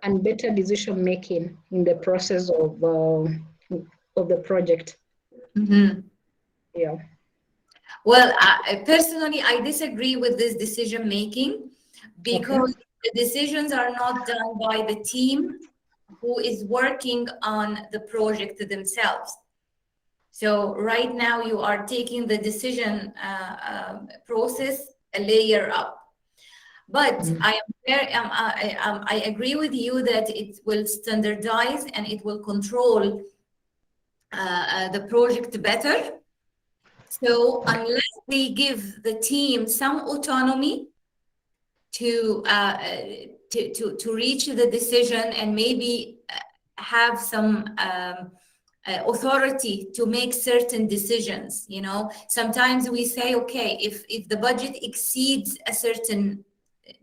and better decision making in the process of the project. Yeah. Well, personally, I disagree with this decision making because the decisions are not done by the team who is working on the project themselves. So right now you are taking the decision process a layer up. But I agree with you that it will standardize and it will control the project better. So unless they give the team some autonomy to reach the decision and maybe have some authority to make certain decisions, sometimes we say, okay, if the budget exceeds a certain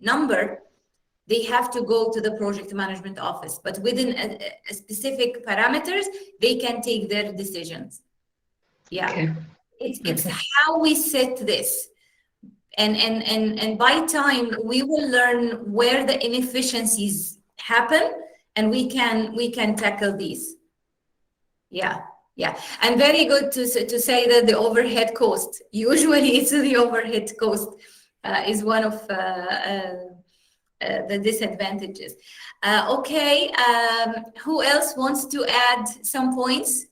number, they have to go to the project management office, but within a specific parameters, they can take their decisions. Yeah. Okay. It's how we set this. And by time we will learn where the inefficiencies happen and we can tackle these. Yeah. And very good to say that the overhead cost, usually it's the overhead cost is one of the disadvantages. Okay, who else wants to add some points?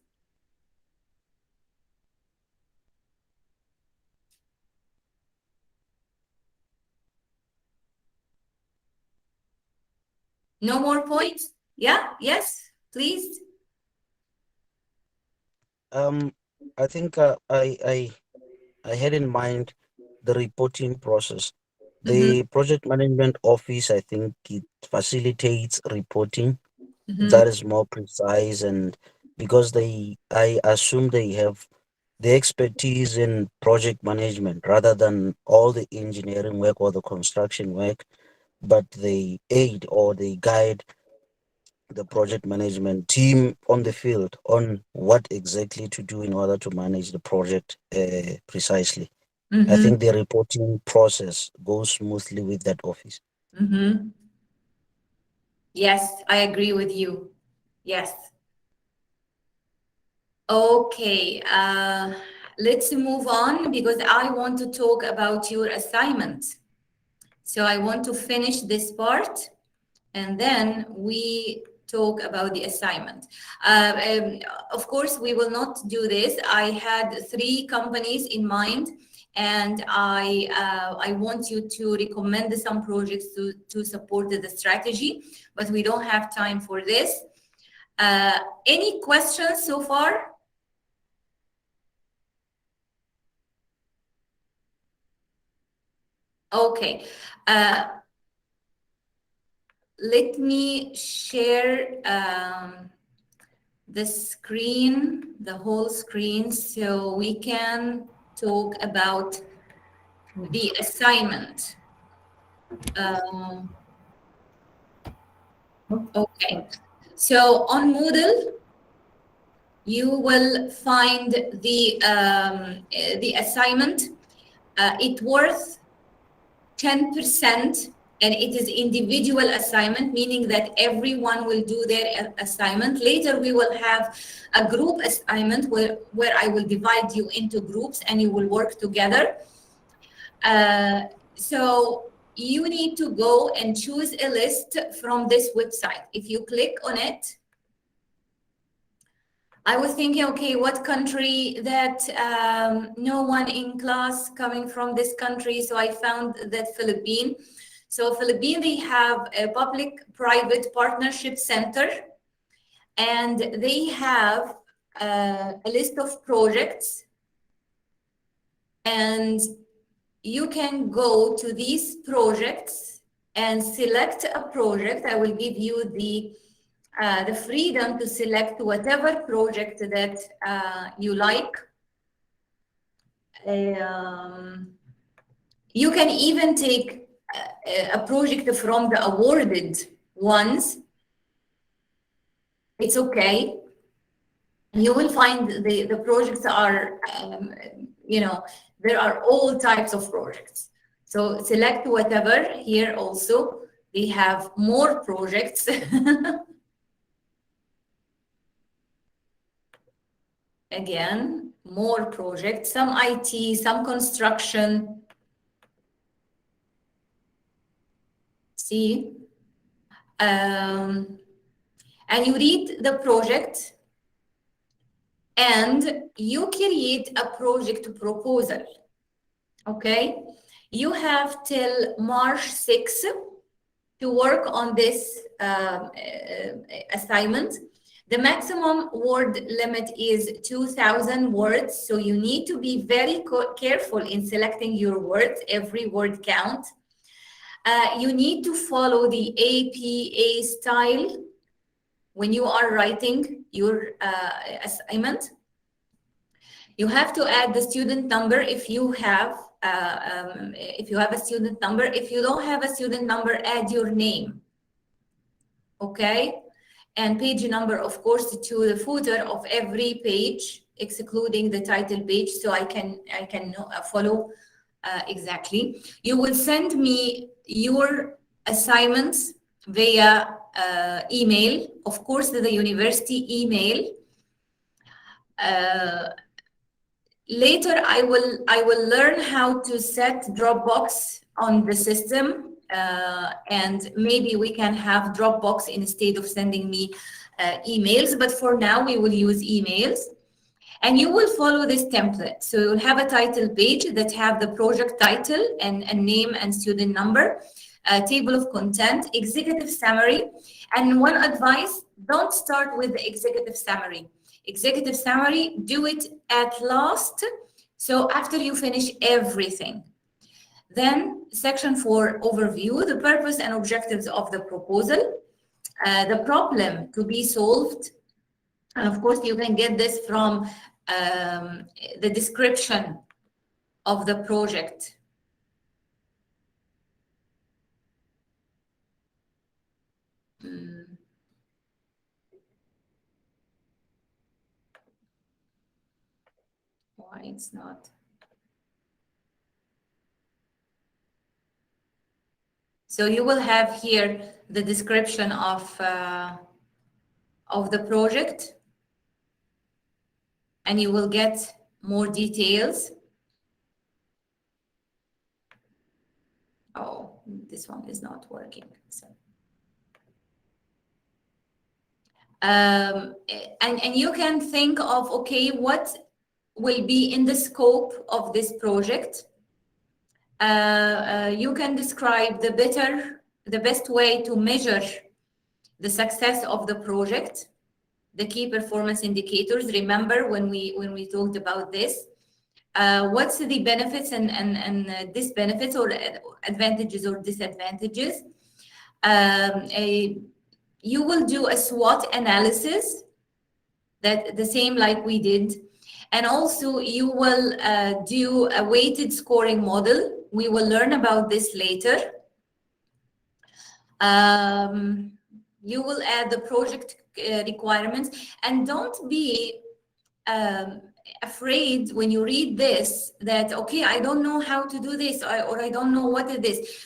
No more points? Yeah, yes, please. I think I had in mind the reporting process. The project management office, I think it facilitates reporting that is more precise, and because I assume they have the expertise in project management rather than all the engineering work or the construction work, but they aid or they guide the project management team on the field on what exactly to do in order to manage the project precisely. I think the reporting process goes smoothly with that office. Yes, I agree with you. Yes. Okay, let's move on because I want to talk about your assignment. So I want to finish this part and then we talk about the assignment. Of course, we will not do this. I had 3 companies in mind, and I want you to recommend some projects to support the strategy, but we don't have time for this. Any questions so far? Okay. Let me share the screen, the whole screen, so we can talk about the assignment. Okay, so on Moodle, you will find the assignment. It's worth 10%, and it is individual assignment, meaning that everyone will do their assignment. Later, we will have a group assignment where I will divide you into groups and you will work together. So you need to go and choose a list from this website. If you click on it, I was thinking, okay, what country that no one in class coming from this country, so I found that Philippines. So Philippines, they have a public-private partnership center, and they have a list of projects, and you can go to these projects and select a project. I will give you the freedom to select whatever project that you like. You can even take a project from the awarded ones. It's okay. You will find the projects are, you know, there are all types of projects. So select whatever. Here also, they have more projects. Again, more projects, some IT, some construction. See? And you read the project and you create a project proposal. Okay? You have till March 6th to work on this assignment. The maximum word limit is 2,000 words, so you need to be very careful in selecting your words. Every word counts. You need to follow the APA style when you are writing your assignment. You have to add the student number if you have a student number. If you don't have a student number, add your name. Okay? And page number, of course, to the footer of every page, excluding the title page, so I can follow exactly. You will send me your assignments via email, of course, the university email. Later, I will learn how to set Dropbox on the system. And maybe we can have Dropbox instead of sending me emails, but for now we will use emails. And you will follow this template. So you'll have a title page that have the project title and name and student number, a table of content, executive summary. And one advice, don't start with the executive summary. Executive summary, do it at last. So after you finish everything. Then section 4, overview, the purpose and objectives of the proposal, the problem to be solved. And of course, you can get this from the description of the project. Why it's not? So you will have here the description of the project, and you will get more details. Oh, this one is not working. So. And you can think of, okay, what will be in the scope of this project. You can describe the best way to measure the success of the project, the key performance indicators. Remember when we talked about this, what's the benefits and disbenefits or advantages or disadvantages. You will do a SWOT analysis, that the same like we did. And also you will do a weighted scoring model. We will learn about this later. You will add the project requirements, and don't be afraid when you read this that, okay, I don't know how to do this, or I don't know what it is.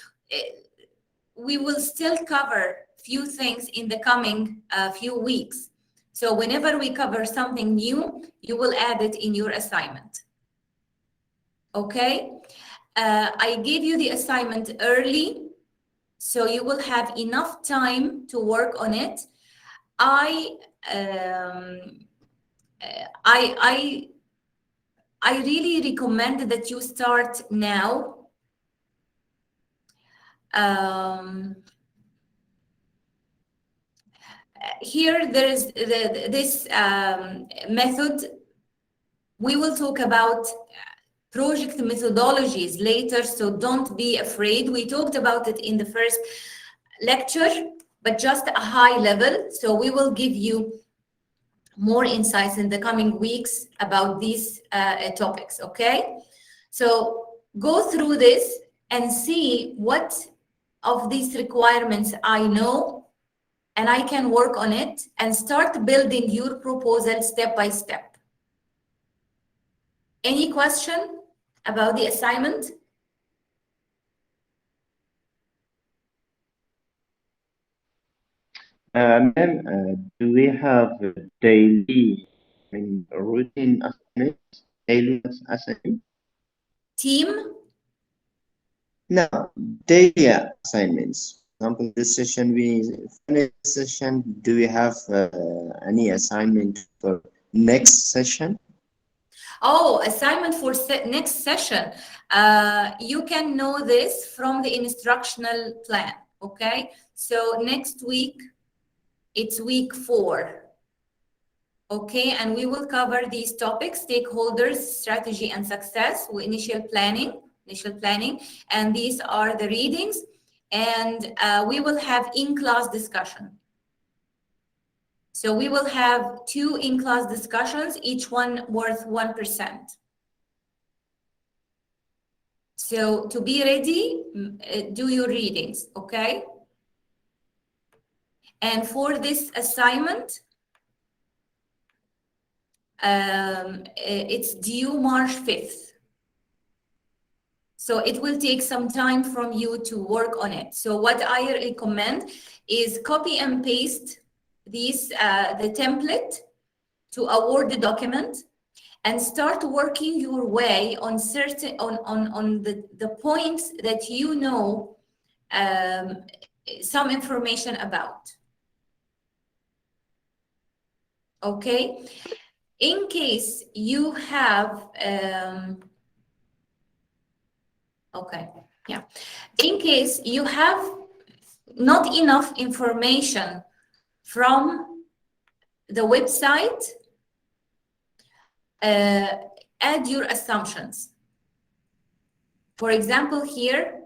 We will still cover few things in the coming few weeks. So whenever we cover something new, you will add it in your assignment. Okay? I gave you the assignment early, so you will have enough time to work on it. I really recommend that you start now. Here there is this method. We will talk about project methodologies later, so don't be afraid. We talked about it in the first lecture, but just a high level. So we will give you more insights in the coming weeks about these topics, okay? So go through this and see what of these requirements I know and I can work on it, and start building your proposal step by step. Any question about the assignment? Ma'am, do we have daily, routine assignments, daily assignments? Team? No, daily assignments. For example, this session we finish the session. Do we have any assignment for next session? Oh, assignment for next session. You can know this from the instructional plan, okay? So next week, it's week 4, okay? And we will cover these topics: stakeholders, strategy and success, initial planning, and these are the readings. And we will have in-class discussion. So we will have 2 in-class discussions, each one worth 1%. So to be ready, do your readings, okay? And for this assignment, it's due March 5th. So it will take some time from you to work on it. So what I recommend is copy and paste these, the template to award the document, and start working your way on certain on the points that you know some information about. Okay, in case you have in case you have not enough information from the website, add your assumptions. For example, here,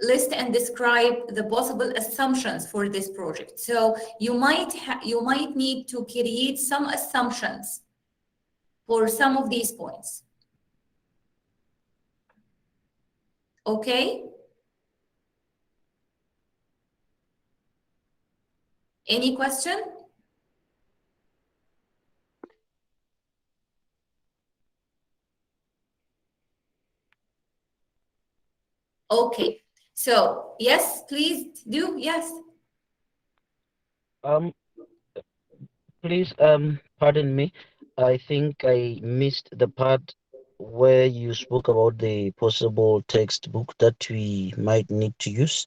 list and describe the possible assumptions for this project. So you might need to create some assumptions for some of these points. Okay? Any question? Okay, so yes, please do, yes. Please, pardon me. I think I missed the part where you spoke about the possible textbook that we might need to use.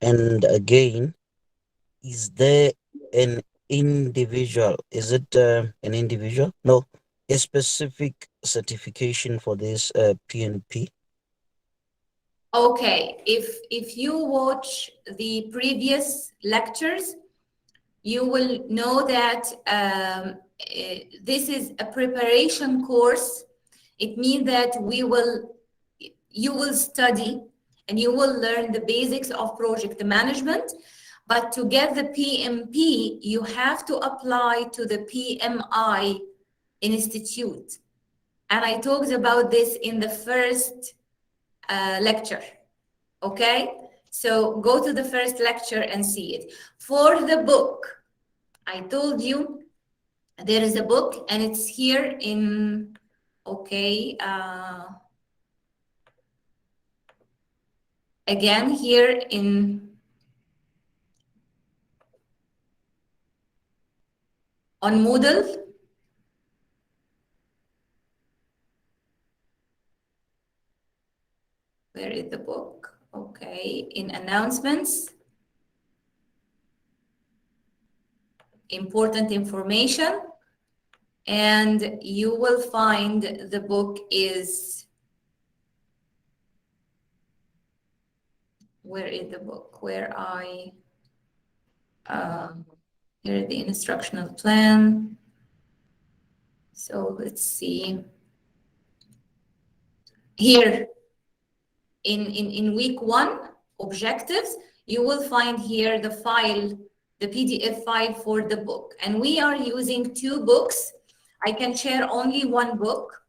And again, is there an individual. Is it an individual? No, a specific certification for this PNP? Okay, if you watch the previous lectures, you will know that this is a preparation course. It means that you will study and you will learn the basics of project management. But to get the PMP, you have to apply to the PMI Institute. And I talked about this in the first lecture. Okay? So go to the first lecture and see it. For the book, I told you there is a book and it's here in, okay, again here in, on Moodle. Where is the book? Okay, in announcements. Important information. And you will find the book is, where is the book? Where here is the instructional plan. So let's see. Here in week 1, objectives, you will find here the file, the PDF file for the book. And we are using 2 books. I can share only one book.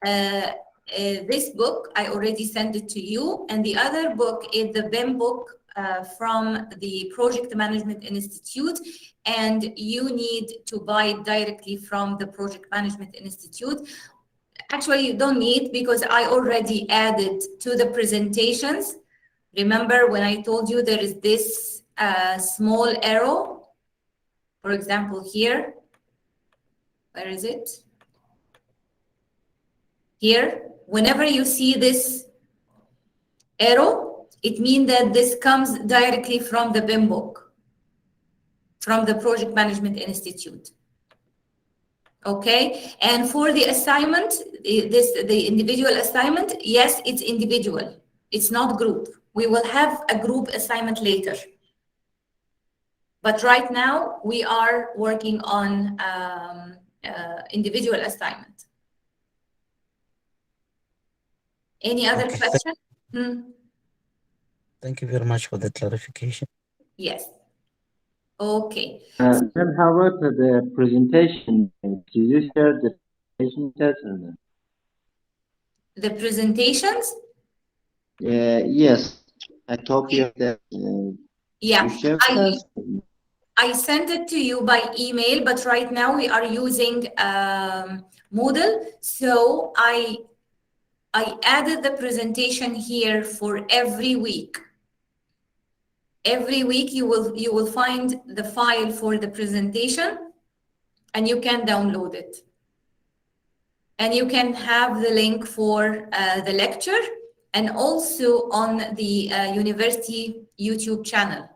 This book, I already sent it to you. And the other book is the BIM book from the Project Management Institute. And you need to buy it directly from the Project Management Institute. Actually, you don't need, because I already added to the presentations. Remember when I told you there is this small arrow, for example, here. Where is it? Here. Whenever you see this arrow, it means that this comes directly from the BIM book, from the Project Management Institute. Okay, and for the assignment, the individual assignment, yes, it's individual. It's not group. We will have a group assignment later. But right now, we are working on individual assignment. Any other question? Thank you very much for the clarification. Yes. Okay. Then how about the presentation? Did you share the presentation test or not? The presentations? Yes, I told you that. Yeah, you shared I sent it to you by email, but right now we are using Moodle. So I added the presentation here for every week. Every week you will find the file for the presentation and you can download it. And you can have the link for the lecture and also on the university YouTube channel.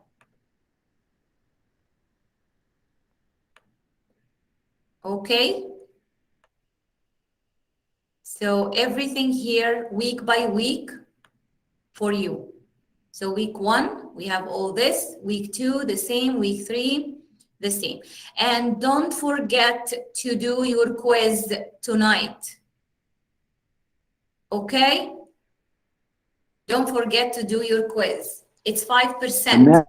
Okay. So everything here week by week for you. So week 1, we have all this. Week 2, the same. Week 3, the same. And don't forget to do your quiz tonight. Okay? Don't forget to do your quiz. It's 5%.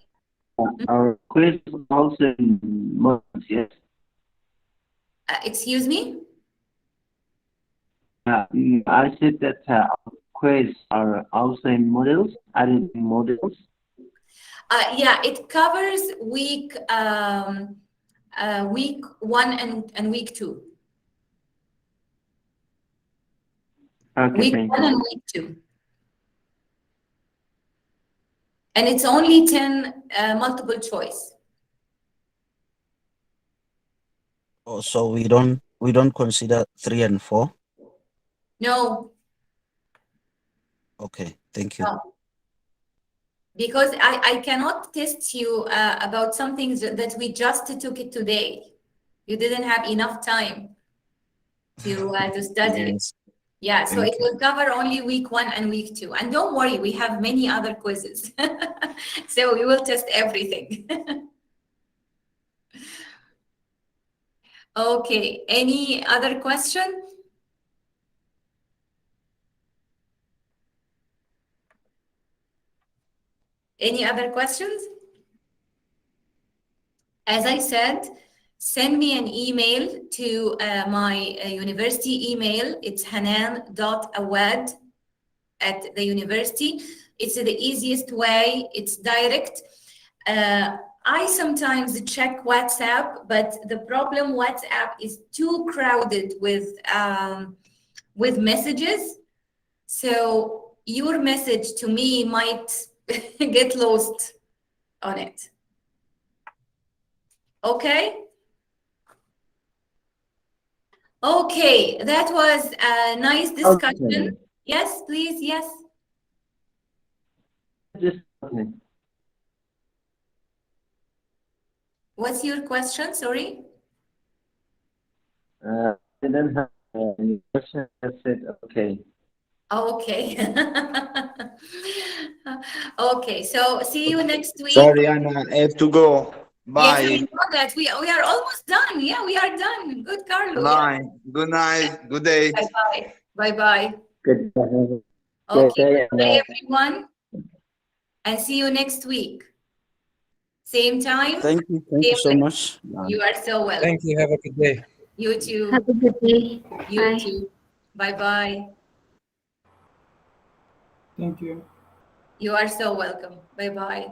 Our quiz also in months, yes. Excuse me? I said that our quiz are also in models, added in models. Yeah, it covers week 1 and week 2. Okay, Week thank 1 you. and week 2. And it's only 10 multiple choice. Oh, so we don't consider 3 and 4? No. Okay, thank you. No. because I cannot test you about something that we just took it today. You didn't have enough time to study it. Yes. Yeah, so Thank it you. will cover only week 1 and week 2. And don't worry, we have many other quizzes. So we will test everything. Okay, any other question? Any other questions? As I said, send me an email to my university email. It's hanan.awad@the university. It's the easiest way. It's direct. I sometimes check WhatsApp, but the problem WhatsApp is too crowded with messages. So your message to me might get lost on it. Okay? Okay, that was a nice discussion. Okay. Yes, please, yes. Just okay. What's your question? Sorry. I didn't have any question. I said okay. Okay. Okay, so see you next week. Sorry, Anna, I have to go. Yes, I Bye. know that. We are almost done. Yeah, we are done. Good, Carlo. Bye. Good night. Good day. Bye-bye. Bye-bye. Good. Okay, bye, everyone. And see you next week. Same time. Thank you. Thank you so much. You are so welcome. Thank you. Have a good day. You too. Have a good day. You Bye. too. Bye-bye. Thank you. You are so welcome. Bye-bye.